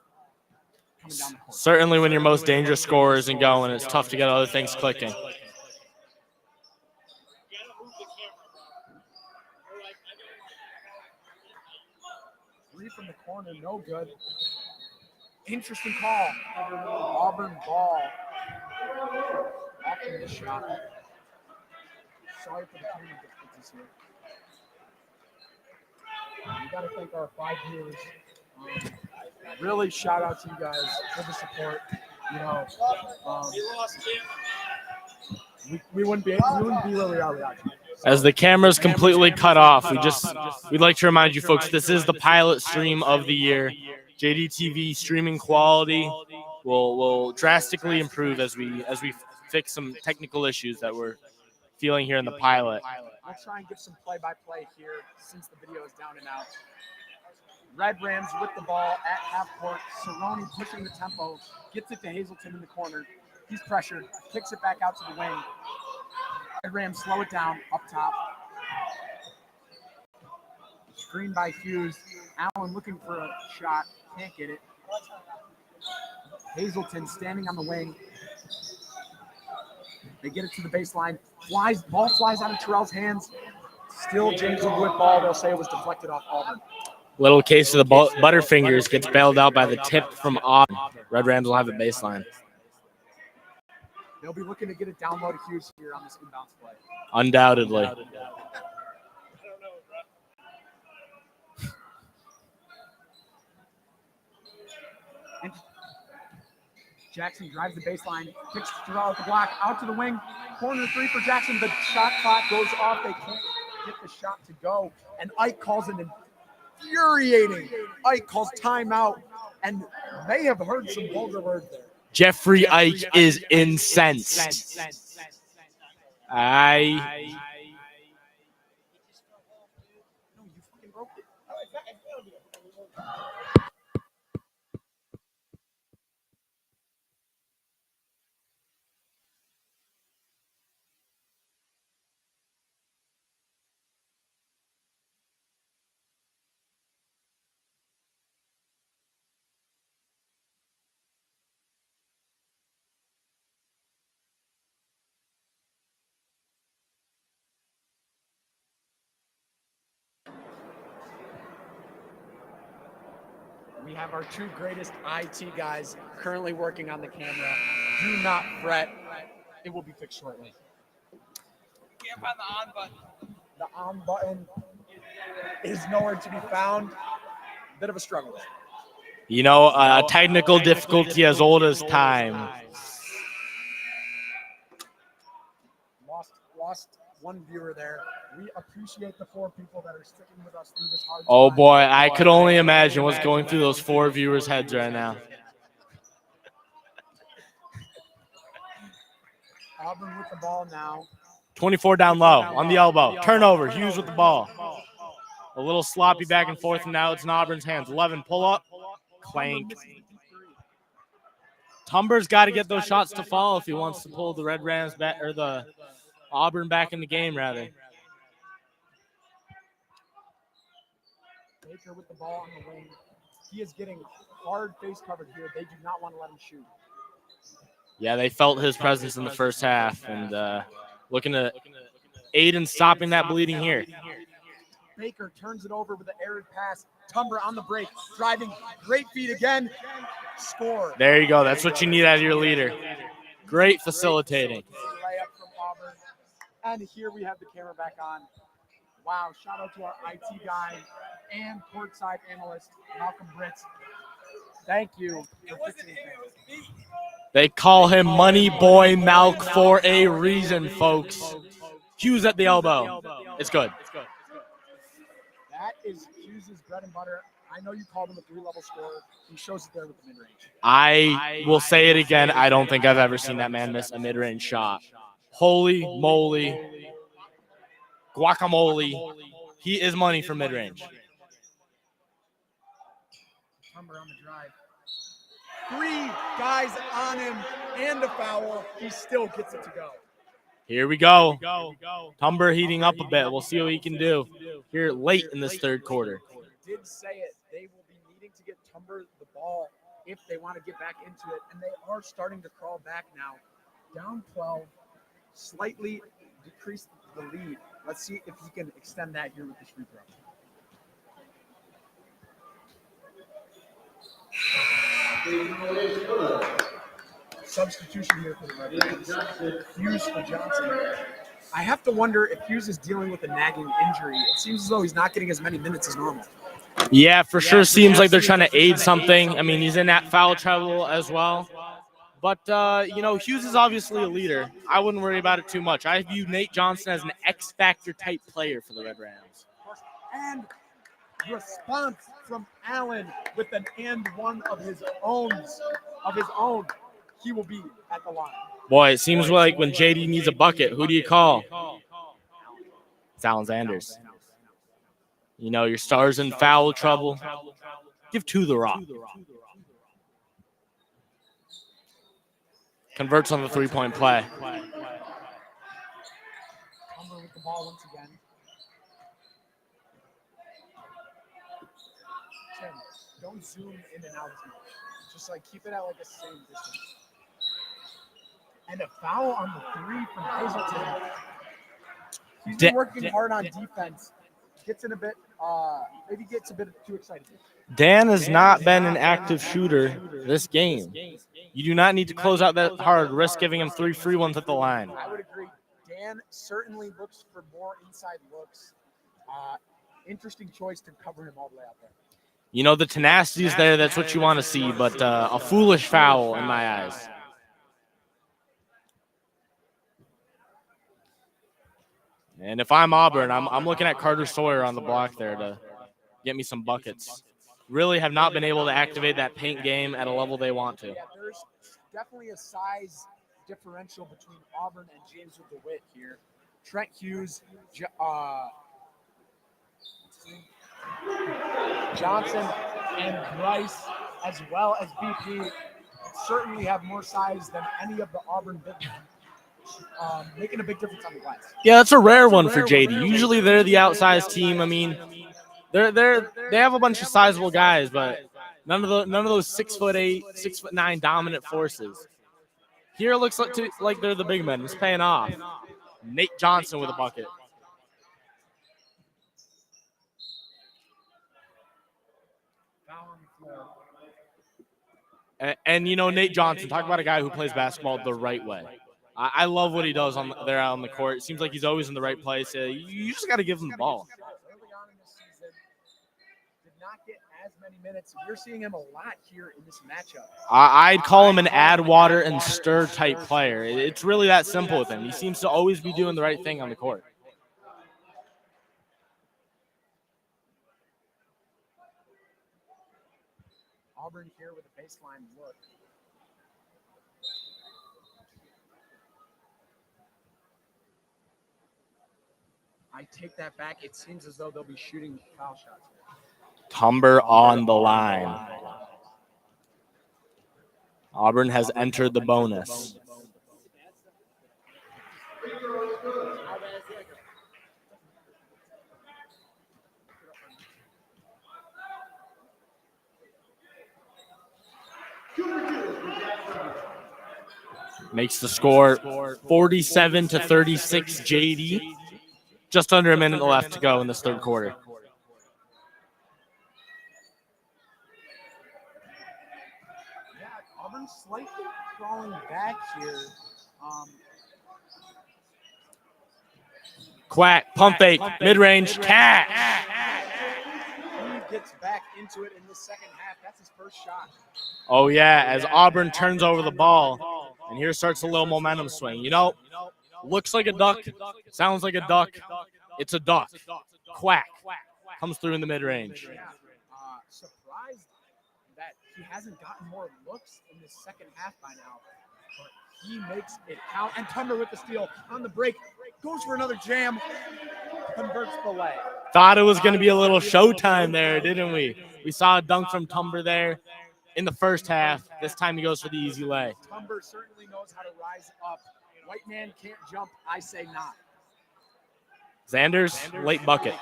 coming down the court. Certainly when your most dangerous scorer isn't going, it's tough to get other things clicking. Three from the corner, no good. Interesting call. Auburn ball. After the shot. Sorry for the camera differences here. We got to thank our 5 viewers. Really shout out to you guys for the support. We wouldn't be where we are without you. As the camera's completely cut off, we'd like to remind you folks, this is the pilot stream of the year. JDTV streaming quality will drastically improve as we fix some technical issues that we're feeling here in the pilot. We'll try and give some play-by-play here since the video is down and out. Red Rams with the ball at half court. Cerrone pushing the tempo, gets it to Hazelton in the corner. He's pressured, kicks it back out to the wing. Red Rams slow it down up top. Screen by Hughes. Allen looking for a shot, can't get it. Hazelton standing on the wing. They get it to the baseline. Ball flies out of Terrell's hands. Still Jamesville Dewitt ball. They'll say it was deflected off Auburn. Little case of the Butterfingers gets bailed out by the tip from Auburn. Red Rams will have the baseline. They'll be looking to get it down low to Hughes here on this inbounds play. Undoubtedly. Jackson drives the baseline, kicks Terrell at the block, out to the wing. Corner 3 for Jackson. The shot clock goes off. They can't get the shot to go. And Ike calls an infuriating. Ike calls timeout and may have heard some vulgar words there. Jeffrey Ike is incensed. We have our 2 greatest IT guys currently working on the camera. Do not fret. It will be fixed shortly. Can't find the on button. The on button is nowhere to be found. Bit of a struggle. A technical difficulty as old as time. Lost one viewer there. We appreciate the 4 people that are sticking with us through this hard time. Oh boy, I could only imagine what's going through those 4 viewers' heads right now. Auburn with the ball now. 24 down low, on the elbow. Turnover, Hughes with the ball. A little sloppy back and forth, and now it's in Auburn's hands. 11, pull up, clank. Tumber's got to get those shots to fall if he wants to pull the Red Rams back, or the Auburn back in the game, rather. Baker with the ball on the wing. He is getting hard face covered here. They do not want to let him shoot. Yeah, they felt his presence in the first half and looking to aid in stopping that bleeding here. Baker turns it over with an errant pass. Tumber on the break, driving, great feet again. Score. There you go. That's what you need out of your leader. Great facilitating. Layup from Auburn. And here we have the camera back on. Wow, shout out to our IT guy and courtside analyst, Malcolm Britz. Thank you. They call him Money Boy Malk for a reason, folks. Hughes at the elbow. It's good. That is Hughes' bread and butter. I know you called him a 3-level scorer. He shows it there with the mid-range. I will say it again. I don't think I've ever seen that man miss a mid-range shot. Holy moly. Guacamole. He is money for mid-range. Tumber on the drive. 3 guys on him and a foul. He still gets it to go. Here we go. Tumber heating up a bit. We'll see what he can do here late in this third quarter. He did say it. They will be needing to get Tumber the ball if they want to get back into it. And they are starting to crawl back now. Down 12, slightly decreased the lead. Let's see if he can extend that here with this free throw. Substitution here for the Red Raiders. Hughes for Johnson. I have to wonder if Hughes is dealing with a nagging injury. It seems as though he's not getting as many minutes as normal. Yeah, for sure seems like they're trying to aid something. I mean, he's in that foul trouble as well. But, Hughes is obviously a leader. I wouldn't worry about it too much. I view Nate Johnson as an X-Factor type player for the Red Rams. And response from Allen with an and one of his own. He will be at the line. Boy, it seems like when JD needs a bucket, who do you call? It's Allen Sanders. Your star's in foul trouble. Give 2 the rock. Converts on the 3-point play. Tumber with the ball once again. Tim, don't zoom in and out as much. Just keep it at the same distance. And a foul on the 3 from Hazelton. He's been working hard on defense. Gets in a bit, maybe gets a bit too excited. Dan has not been an active shooter this game. You do not need to close out that hard, risk giving him 3 free ones at the line. I would agree. Dan certainly looks for more inside looks. Interesting choice to cover him all the way out there. The tenacity is there. That's what you want to see, but a foolish foul in my eyes. And if I'm Auburn, I'm looking at Carter Sawyer on the block there to get me some buckets. Really have not been able to activate that paint game at a level they want to. Yeah, there's definitely a size differential between Auburn and Jamesville Dewitt here. Trent Hughes, Johnson, and Bryce, as well as BP, certainly have more size than any of the Auburn big men, making a big difference on the glass. Yeah, that's a rare one for JD. Usually they're the outsized team. I mean, they have a bunch of sizable guys, but none of those 6'8", 6'9" dominant forces. Here it looks like they're the big men. It's paying off. Nate Johnson with a bucket. And Nate Johnson, talk about a guy who plays basketball the right way. I love what he does there out on the court. It seems like he's always in the right place. You just got to give him the ball. Early on in this season, did not get as many minutes. We're seeing him a lot here in this matchup. I'd call him an add water and stir type player. It's really that simple with him. He seems to always be doing the right thing on the court. Auburn here with a baseline look. I take that back. It seems as though they'll be shooting foul shots. Tumber on the line. Auburn has entered the bonus. Makes the score 47-36 JD. Just under a minute left to go in this third quarter. Auburn slightly crawling back here. Quack, pump fake, mid-range, catch. He gets back into it in the second half. That's his first shot. Oh, yeah, as Auburn turns over the ball. And here starts a little momentum swing. You know, looks like a duck, sounds like a duck. It's a duck. Quack comes through in the mid-range. Surprised that he hasn't gotten more looks in the second half by now. But he makes it count. And Tumber with the steal on the break. Goes for another jam. Converts the lay. Thought it was going to be a little showtime there, didn't we? We saw a dunk from Tumber there in the first half. This time he goes for the easy lay. Tumber certainly knows how to rise up. White man can't jump. I say not. Xander's late bucket.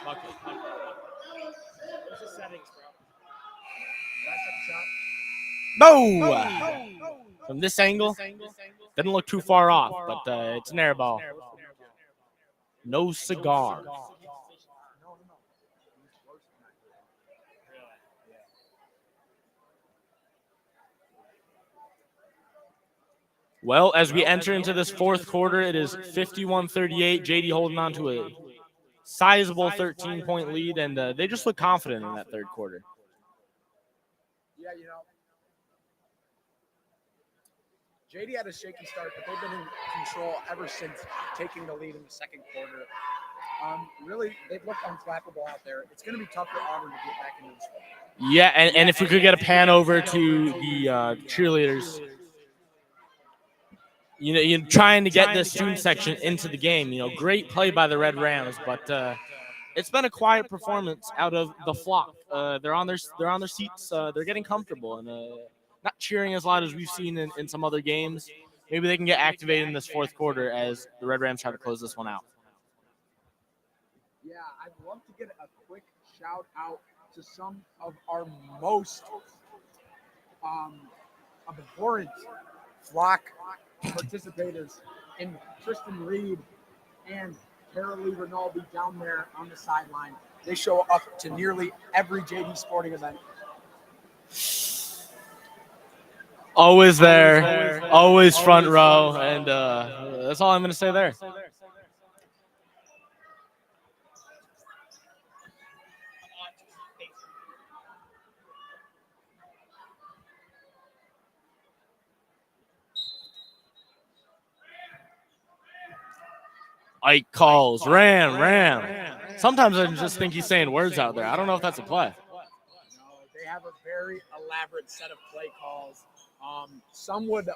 No! From this angle, didn't look too far off, but it's an air ball. No cigar. Well, as we enter into this fourth quarter, it is 51-38. JD holding on to a sizable 13-point lead, and they just look confident in that third quarter. Yeah, you know, JD had a shaky start, but they've been in control ever since taking the lead in the second quarter. Really, they've looked unflappable out there. It's going to be tough for Auburn to get back into this one. Yeah, and if we could get a pan over to the cheerleaders, you know, you're trying to get this student section into the game. You know, great play by the Red Rams, but it's been a quiet performance out of the flock. They're on their seats. They're getting comfortable and not cheering as loud as we've seen in some other games. Maybe they can get activated in this fourth quarter as the Red Rams try to close this one out. Yeah, I'd love to get a quick shout out to some of our most abhorrent flock participators in Tristan Reed and Carolee Rinaldi down there on the sideline. They show up to nearly every JD sporting event. Always there, always front row, and that's all I'm going to say there. Ike calls, ran. Sometimes I just think he's saying words out there. I don't know if that's a play. No, they have a very elaborate set of play calls. Some would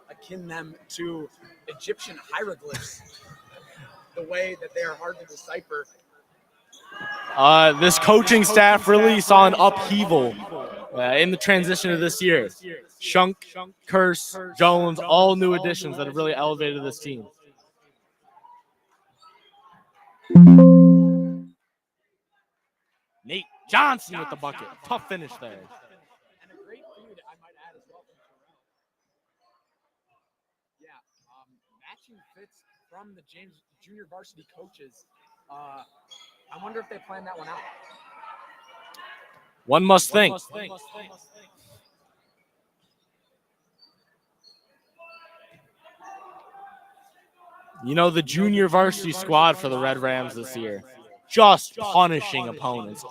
akin them to Egyptian hieroglyphs, the way that they are hard to decipher. This coaching staff really saw an upheaval in the transition of this year. Shunk, Curse, Jones, all new additions that have really elevated this team. Nate Johnson with the bucket. Tough finish there. And a great feed, I might add, as well. Yeah, matching fits from the James junior varsity coaches. I wonder if they planned that one out. One must think. You know, the junior varsity squad for the Red Rams this year, just punishing opponents.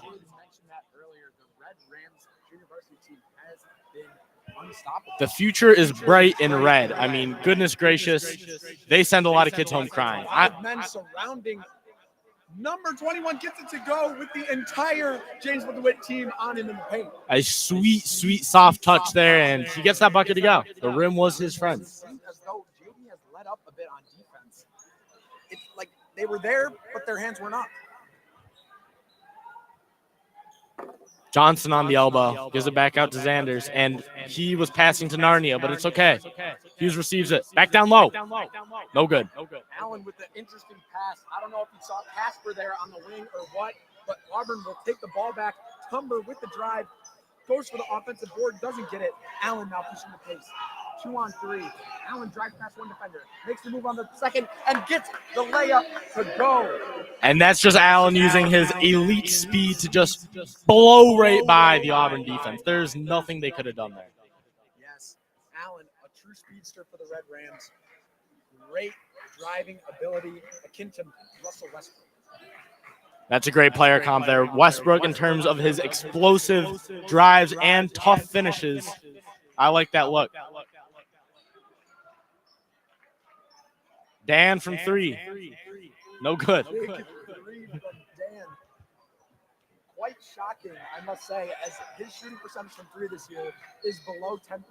The future is bright in red. I mean, goodness gracious, they send a lot of kids home crying. Men surrounding number 21 gets it to go with the entire Jamesville Dewitt team on him in the paint. A sweet, sweet, soft touch there, and he gets that bucket to go. The rim was his friend. It seems as though JD has let up a bit on defense. It's like they were there, but their hands were not. Johnson on the elbow, gives it back out to Xanders, and he was passing to Narnia, but it's okay. Hughes receives it. Back down low. No good. Allen with the interesting pass. I don't know if you saw Casper there on the wing or what, but Auburn will take the ball back. Tumber with the drive. Goes for the offensive board. Doesn't get it. Allen now pushing the pace. 2-on-3. Allen drives past one defender. Makes the move on the second and gets the layup to go. And that's just Allen using his elite speed to just blow right by the Auburn defense. There's nothing they could have done there. Yes, Allen true speedster for the Red Rams. Great driving ability, akin to Russell Westbrook. That's a great player comp there. Westbrook, in terms of his explosive drives and tough finishes, I like that look. Dan from 3. No good. Big 3 from Dan. Quite shocking, I must say, as his shooting percentage from 3 this year is below 10%.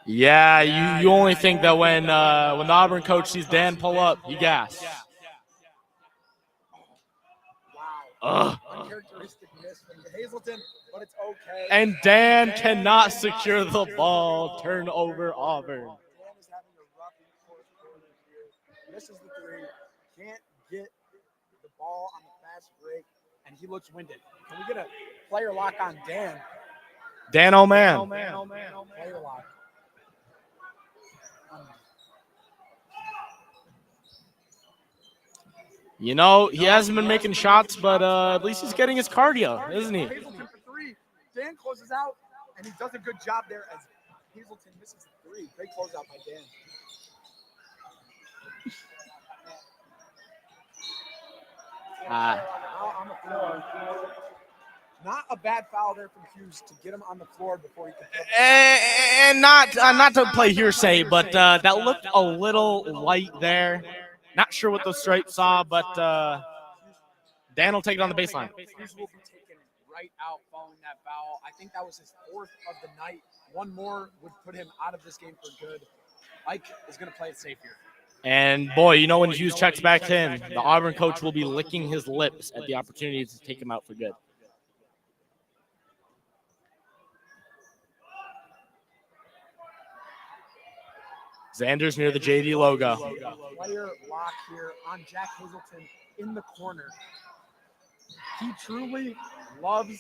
Yeah, you only think that when the Auburn coach sees Dan pull up, he gasps. Wow. Uncharacteristic miss from Hazelton, but it's okay. And Dan cannot secure the ball. Turnover Auburn. Dan is having a rough fourth quarter here. Misses the 3. Can't get the ball on the fast break, and he looks winded. Can we get a player lock on Dan? Dan O'Man. Player lock. You know, he hasn't been making shots, but at least he's getting his cardio, isn't he? Hazelton for 3. Dan closes out, and he does a good job there as Hazelton misses the 3. Great closeout by Dan. On the floor. Not a bad foul there from Hughes to get him on the floor before he could. And not to play hearsay, but that looked a little light there. Not sure what those stripes saw, but Dan will take it on the baseline. Hughes will be taken right out following that foul. I think that was his 4th of the night. One more would put him out of this game for good. Ike is going to play it safe here. And boy, you know when Hughes checks back in, the Auburn coach will be licking his lips at the opportunity to take him out for good. Xander's near the JD logo. Player lock here on Jack Hazelton in the corner. He truly loves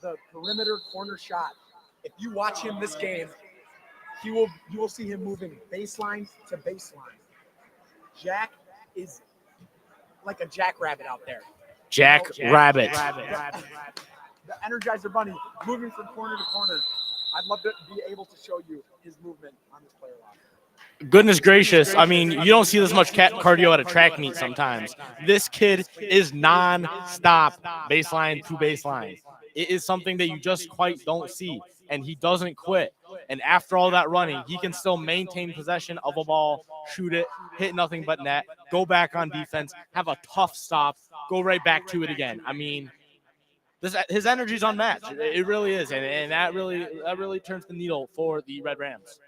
the perimeter corner shot. If you watch him this game, you will see him moving baseline to baseline. Jack is like a jackrabbit out there. Jack Rabbit. The Energizer Bunny moving from corner to corner. I'd love to be able to show you his movement on this player lock. Goodness gracious. I mean, you don't see this much cardio at a track meet sometimes. This kid is non-stop baseline to baseline. It is something that you just quite don't see, and he doesn't quit. And after all that running, he can still maintain possession of a ball, shoot it, hit nothing but net, go back on defense, have a tough stop, go right back to it again. I mean, his energy is unmatched. It really is, and that really turns the needle for the Red Rams.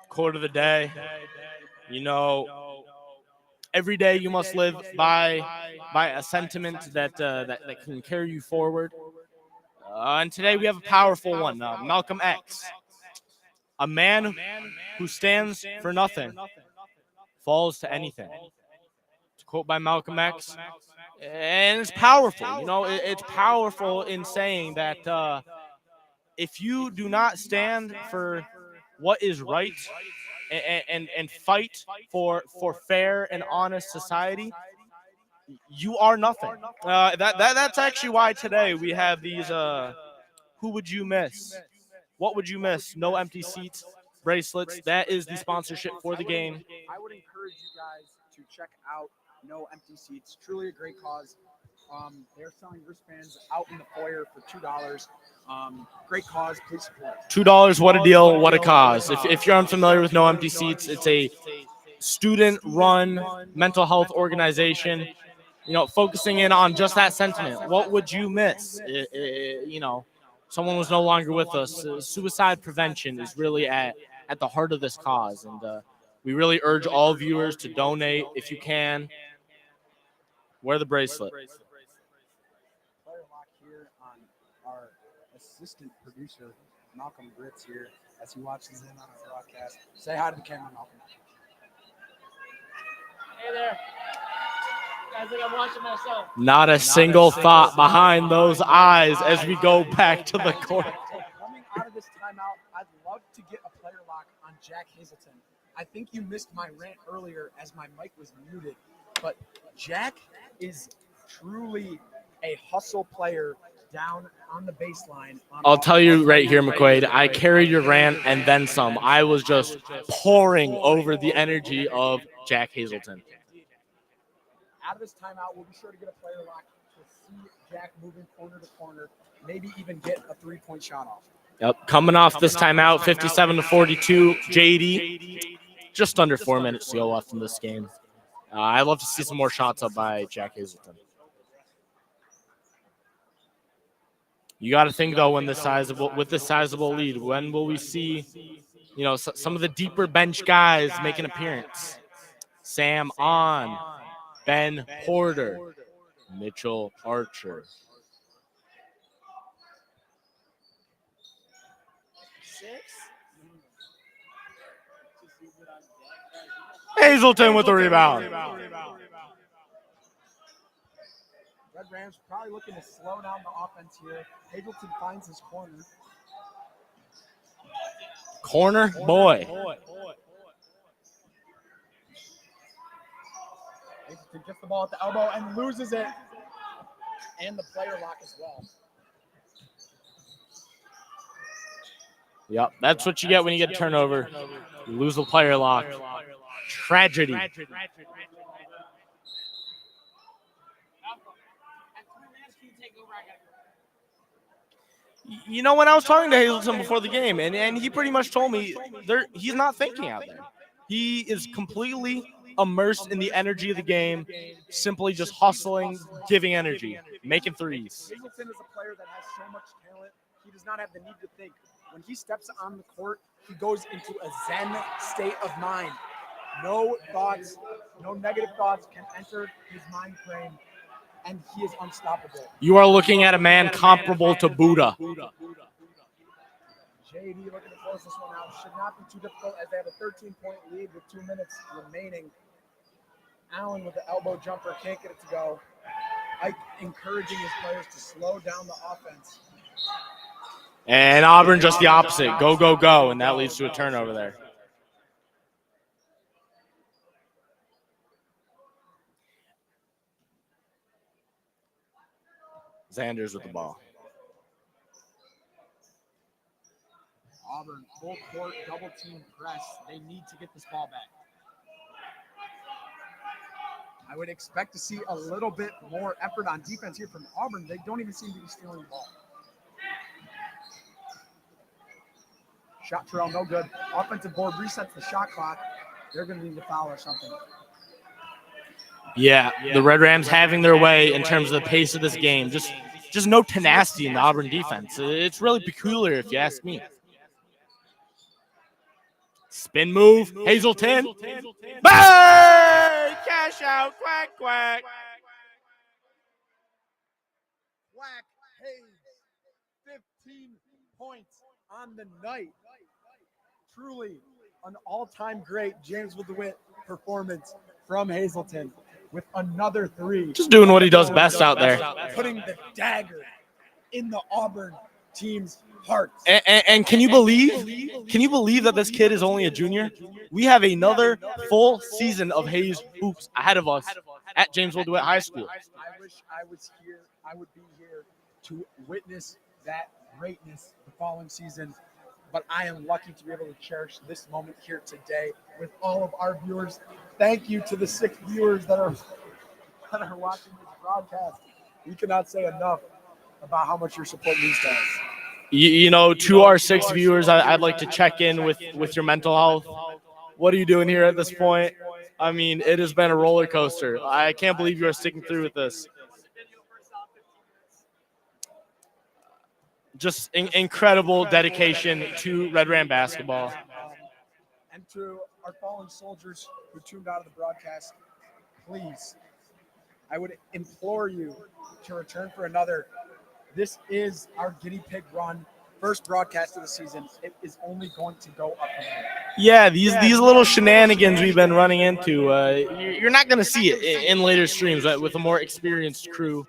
Quote of the day. You know, every day you must live by a sentiment that can carry you forward. And today we have a powerful one, Malcolm X. A man who stands for nothing falls to anything. It's a quote by Malcolm X. And it's powerful. You know, it's powerful in saying that if you do not stand for what is right and fight for fair and honest society, you are nothing. That's actually why today we have these who would you miss? What would you miss? No empty seats bracelets. That is the sponsorship for the game. I would encourage you guys to check out No Empty Seats. Truly a great cause. They're selling wristbands out in the foyer for $2. Great cause. Please support. $2. What a deal. What a cause. If you're unfamiliar with No Empty Seats, it's a student-run mental health organization, you know, focusing in on just that sentiment. What would you miss? You know, someone was no longer with us. Suicide prevention is really at the heart of this cause. And we really urge all viewers to donate if you can. Wear the bracelet. Player lock here on our assistant producer, Malcolm Gritz, here as he watches in on our broadcast. Say hi to the camera, Malcolm. Hey there. Guys, like I'm watching myself. Not a single thought behind those eyes as we go back to the court. Coming out of this timeout, I'd love to get a player lock on Jack Hazelton. I think you missed my rant earlier as my mic was muted. but Jack is truly a hustle player down on the baseline. I'll tell you right here, McQuaid, I carried your rant and then some. I was just pouring over the energy of Jack Hazelton. Out of this timeout, we'll be sure to get a player lock to see Jack moving corner to corner, maybe even get a three-point shot off. Yep, coming off this timeout, 57-42, JD. Just under 4 minutes to go left in this game. I'd love to see some more shots up by Jack Hazelton. You got to think though, with this sizable lead, when will we see, some of the deeper bench guys make an appearance? Sam On, Ben Porter, Mitchell Archer. Hazelton with the rebound. Red Rams probably looking to slow down the offense here. Hazelton finds his corner. Corner boy. Hazelton gets the ball at the elbow and loses it. And the player lock as well. Yep, that's what you get when you get a turnover. You lose the player lock. Tragedy. When I was talking to Hazelton before the game, and he pretty much told me he's not thinking out there. He is completely immersed in the energy of the game, simply just hustling, giving energy, making threes. Hazelton is a player that has so much talent, he does not have the need to think. When he steps on the court, he goes into a zen state of mind. No thoughts, no negative thoughts can enter his mind frame, and he is unstoppable. You are looking at a man comparable to Buddha. JD looking to close this one out. Should not be too difficult as they have a 13-point lead with 2 minutes remaining. Allen with the elbow jumper, can't get it to go. Ike encouraging his players to slow down the offense. And Auburn just the opposite. Go, go, go. And that leads to a turnover there. Xander's with the ball. Auburn, full court, double team press. They need to get this ball back. I would expect to see a little bit more effort on defense here from Auburn. They don't even seem to be stealing the ball. Shot trail, no good. Offensive board resets the shot clock. They're going to need a foul or something. Yeah, the Red Rams having their way in terms of the pace of this game. Just no tenacity in the Auburn defense. It's really peculiar if you ask me. Spin move, Hazelton. Bang! Cash out, quack, quack. Quack Hayes, 15 points on the night. Truly an all-time great Jamesville Dewitt performance from Hazelton with another three. Just doing what he does best out there. Putting the dagger in the Auburn team's hearts. And can you believe that this kid is only a junior? We have another full season of Hayes hoops ahead of us at Jamesville Dewitt High School. I wish I was here. I would be here to witness that greatness the following season. But I am lucky to be able to cherish this moment here today with all of our viewers. Thank you to the 6 viewers that are watching this broadcast. We cannot say enough about how much your support means to us. To our 6 viewers, I'd like to check in with your mental health. What are you doing here at this point? I mean, it has been a roller coaster. I can't believe you are sticking through with this. Just incredible dedication to Red Ram basketball. And to our fallen soldiers who tuned out of the broadcast, please, I would implore you to return for another. This is our guinea pig run, first broadcast of the season. It is only going to go up from here. Yeah, these little shenanigans we've been running into, you're not going to see it in later streams with a more experienced crew.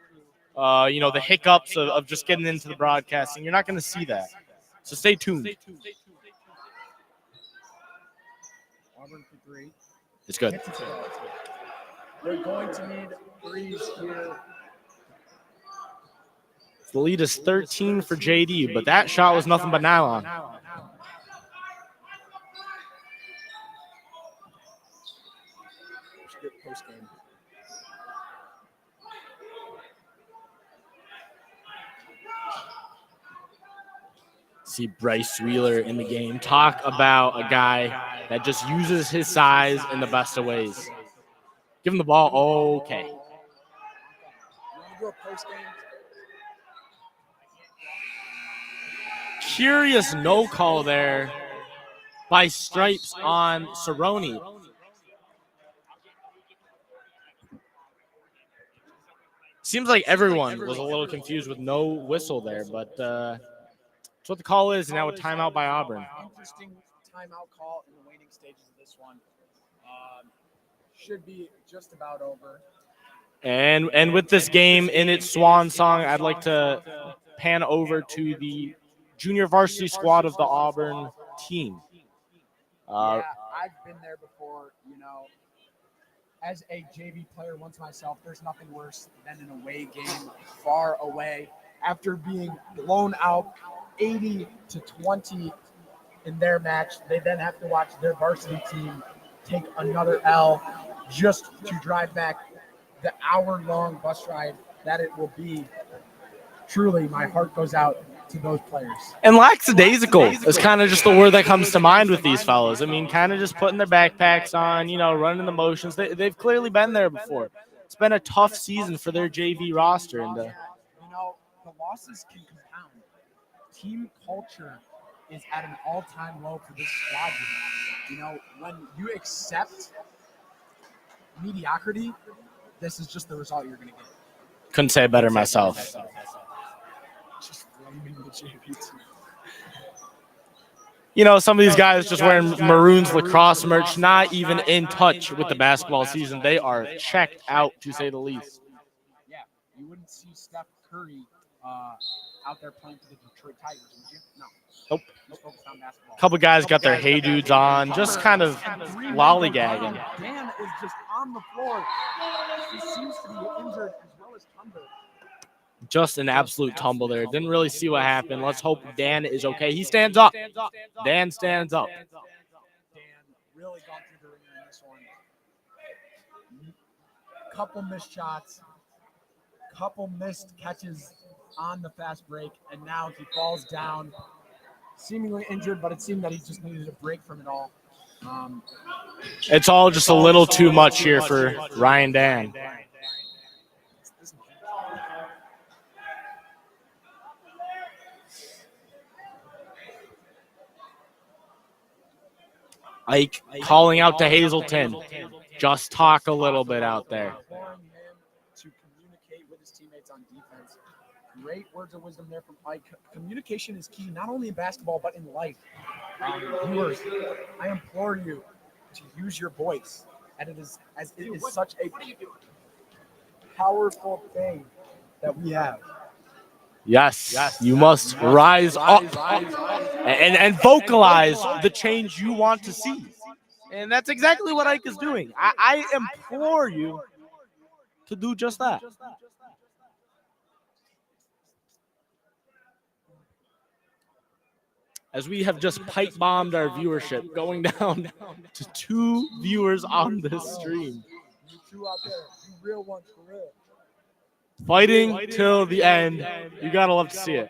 The hiccups of just getting into the broadcasting. You're not going to see that. So stay tuned. Auburn for 3. It's good. They're going to need threes here. The lead is 13 for JD, but that shot was nothing but nylon. Post game. See Bryce Wheeler in the game. Talk about a guy that just uses his size in the best of ways. Give him the ball. Okay. You want to do a post game? Curious no call there by Stripes on Cerrone. Seems like everyone was a little confused with no whistle there, but that's what the call is. And now a timeout by Auburn. Interesting timeout call in the waning stages of this one. Should be just about over. And with this game in its swan song, I'd like to pan over to the junior varsity squad of the Auburn team. Yeah, I've been there before, as a JV player once myself, there's nothing worse than an away game far away after being blown out 80-20 in their match. They then have to watch their varsity team take another L just to drive back the hour-long bus ride that it will be. Truly, my heart goes out to those players. And lackadaisical is kind of just the word that comes to mind with these fellows. I mean, kind of just putting their backpacks on, running the motions. They've clearly been there before. It's been a tough season for their JV roster. And the losses can compound. Team culture is at an all-time low for this squad. When you accept mediocrity, this is just the result you're going to get. Couldn't say it better myself. Just blaming the JV team. Some of these guys just wearing Maroons lacrosse merch, not even in touch with the basketball season. They are checked out, to say the least. Yeah, you wouldn't see Steph Curry out there playing for the Detroit Tigers, would you? No. Nope. He's focused on basketball. A couple guys got their Hey Dudes on, just kind of lollygagging. Dan is just on the floor. He seems to be injured as well as Thunder. Just an absolute tumble there. Didn't really see what happened. Let's hope Dan is okay. He stands up. Dan stands up. Dan really gone through the ringer in this one. Couple missed shots. Couple missed catches on the fast break. And now he falls down. Seemingly injured, but it seemed that he just needed a break from it all. It's all just a little too much here for Ryan Dan. Ike calling out to Hazelton. Just talk a little bit out there. Imploring him to communicate with his teammates on defense. Great words of wisdom there from Ike. Communication is key, not only in basketball, but in life. Viewers, I implore you to use your voice. And it is such a powerful thing that we have. Yes, you must rise up and vocalize the change you want to see. And that's exactly what Ike is doing. I implore you to do just that. As we have just pipe bombed our viewership, going down to 2 viewers on this stream. You two out there, you real ones for real. Fighting till the end. You gotta love to see it.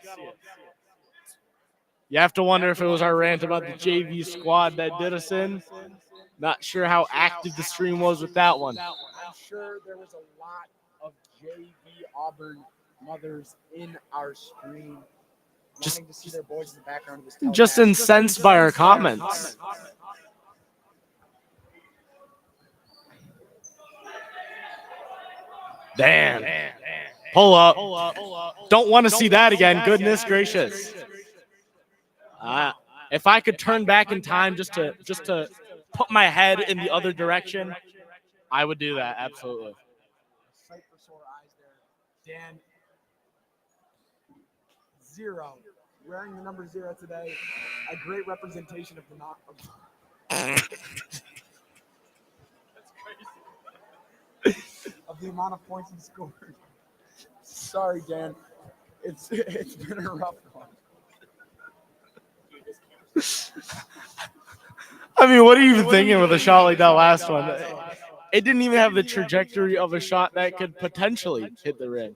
You have to wonder if it was our rant about the JV squad that did us in. Not sure how active the stream was with that one. I'm sure there was a lot of JV Auburn mothers in our stream wanting to see their boys in the background of this telecast. Just incensed by our comments. Damn. Pull up. Don't want to see that again. Goodness gracious. If I could turn back in time just to put my head in the other direction, I would do that. Absolutely. Sight for sore eyes there. Dan, 0. Wearing the number 0 today. A great representation of the not. That's crazy. the amount of points he scored. Sorry, Dan. It's been a rough one. I mean, what are you even thinking with a shot like that last one? It didn't even have the trajectory of a shot that could potentially hit the rim.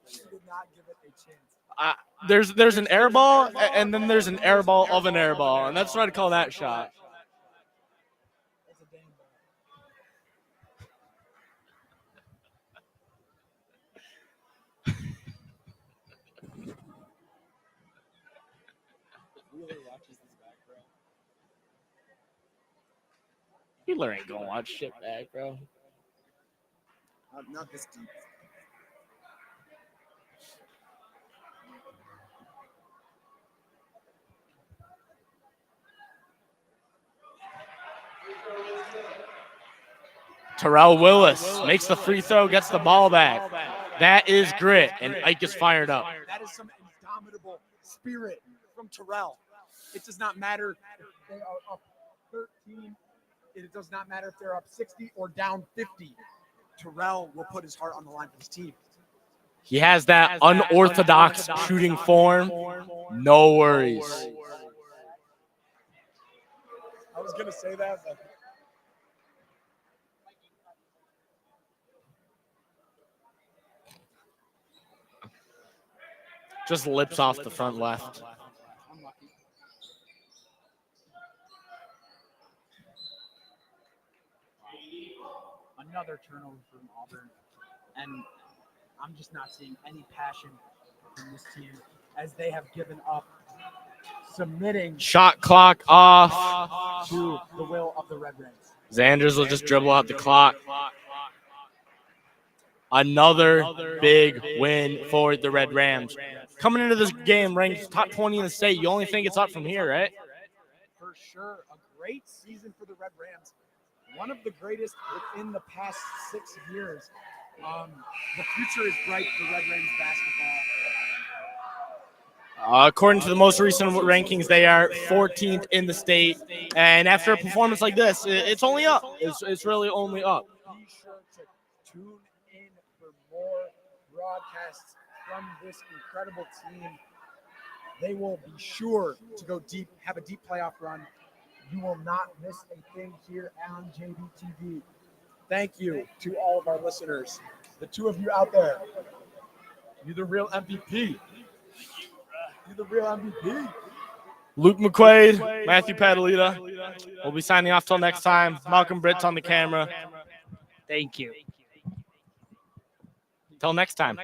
There's an air ball, and then there's an air ball of an air ball, and that's what I'd call that shot. Wheeler ain't gonna watch shit back, bro. Not this deep. Terrell Willis makes the free throw, gets the ball back. That is grit, and Ike is fired up. That is some indomitable spirit from Terrell. It does not matter if they are up 13. It does not matter if they're up 60 or down 50. Terrell will put his heart on the line for his team. He has that unorthodox shooting form. No worries. I was going to say that, but just lips off the front left. another turnover from Auburn, and I'm just not seeing any passion from this team as they have given up submitting Shot clock off. to the will of the Red Rams. Xanders will just dribble out the clock. Another big win for the Red Rams. Coming into this game ranked top 20 in the state, you only think it's up from here, right? For sure, a great season for the Red Rams. One of the greatest within the past 6 years. The future is bright for Red Rams basketball. According to the most recent rankings, they are 14th in the state. And after a performance like this, it's only up. It's really only up. Be sure to tune in for more broadcasts from this incredible team. They will be sure to go deep, have a deep playoff run. You will not miss a thing here on JBTV. Thank you to all of our listeners. The two of you out there, you're the real MVP. You're the real MVP. Luke McQuaid, Matthew Padalita. We'll be signing off till next time. Malcolm Britt's on the camera. Thank you. Till next time.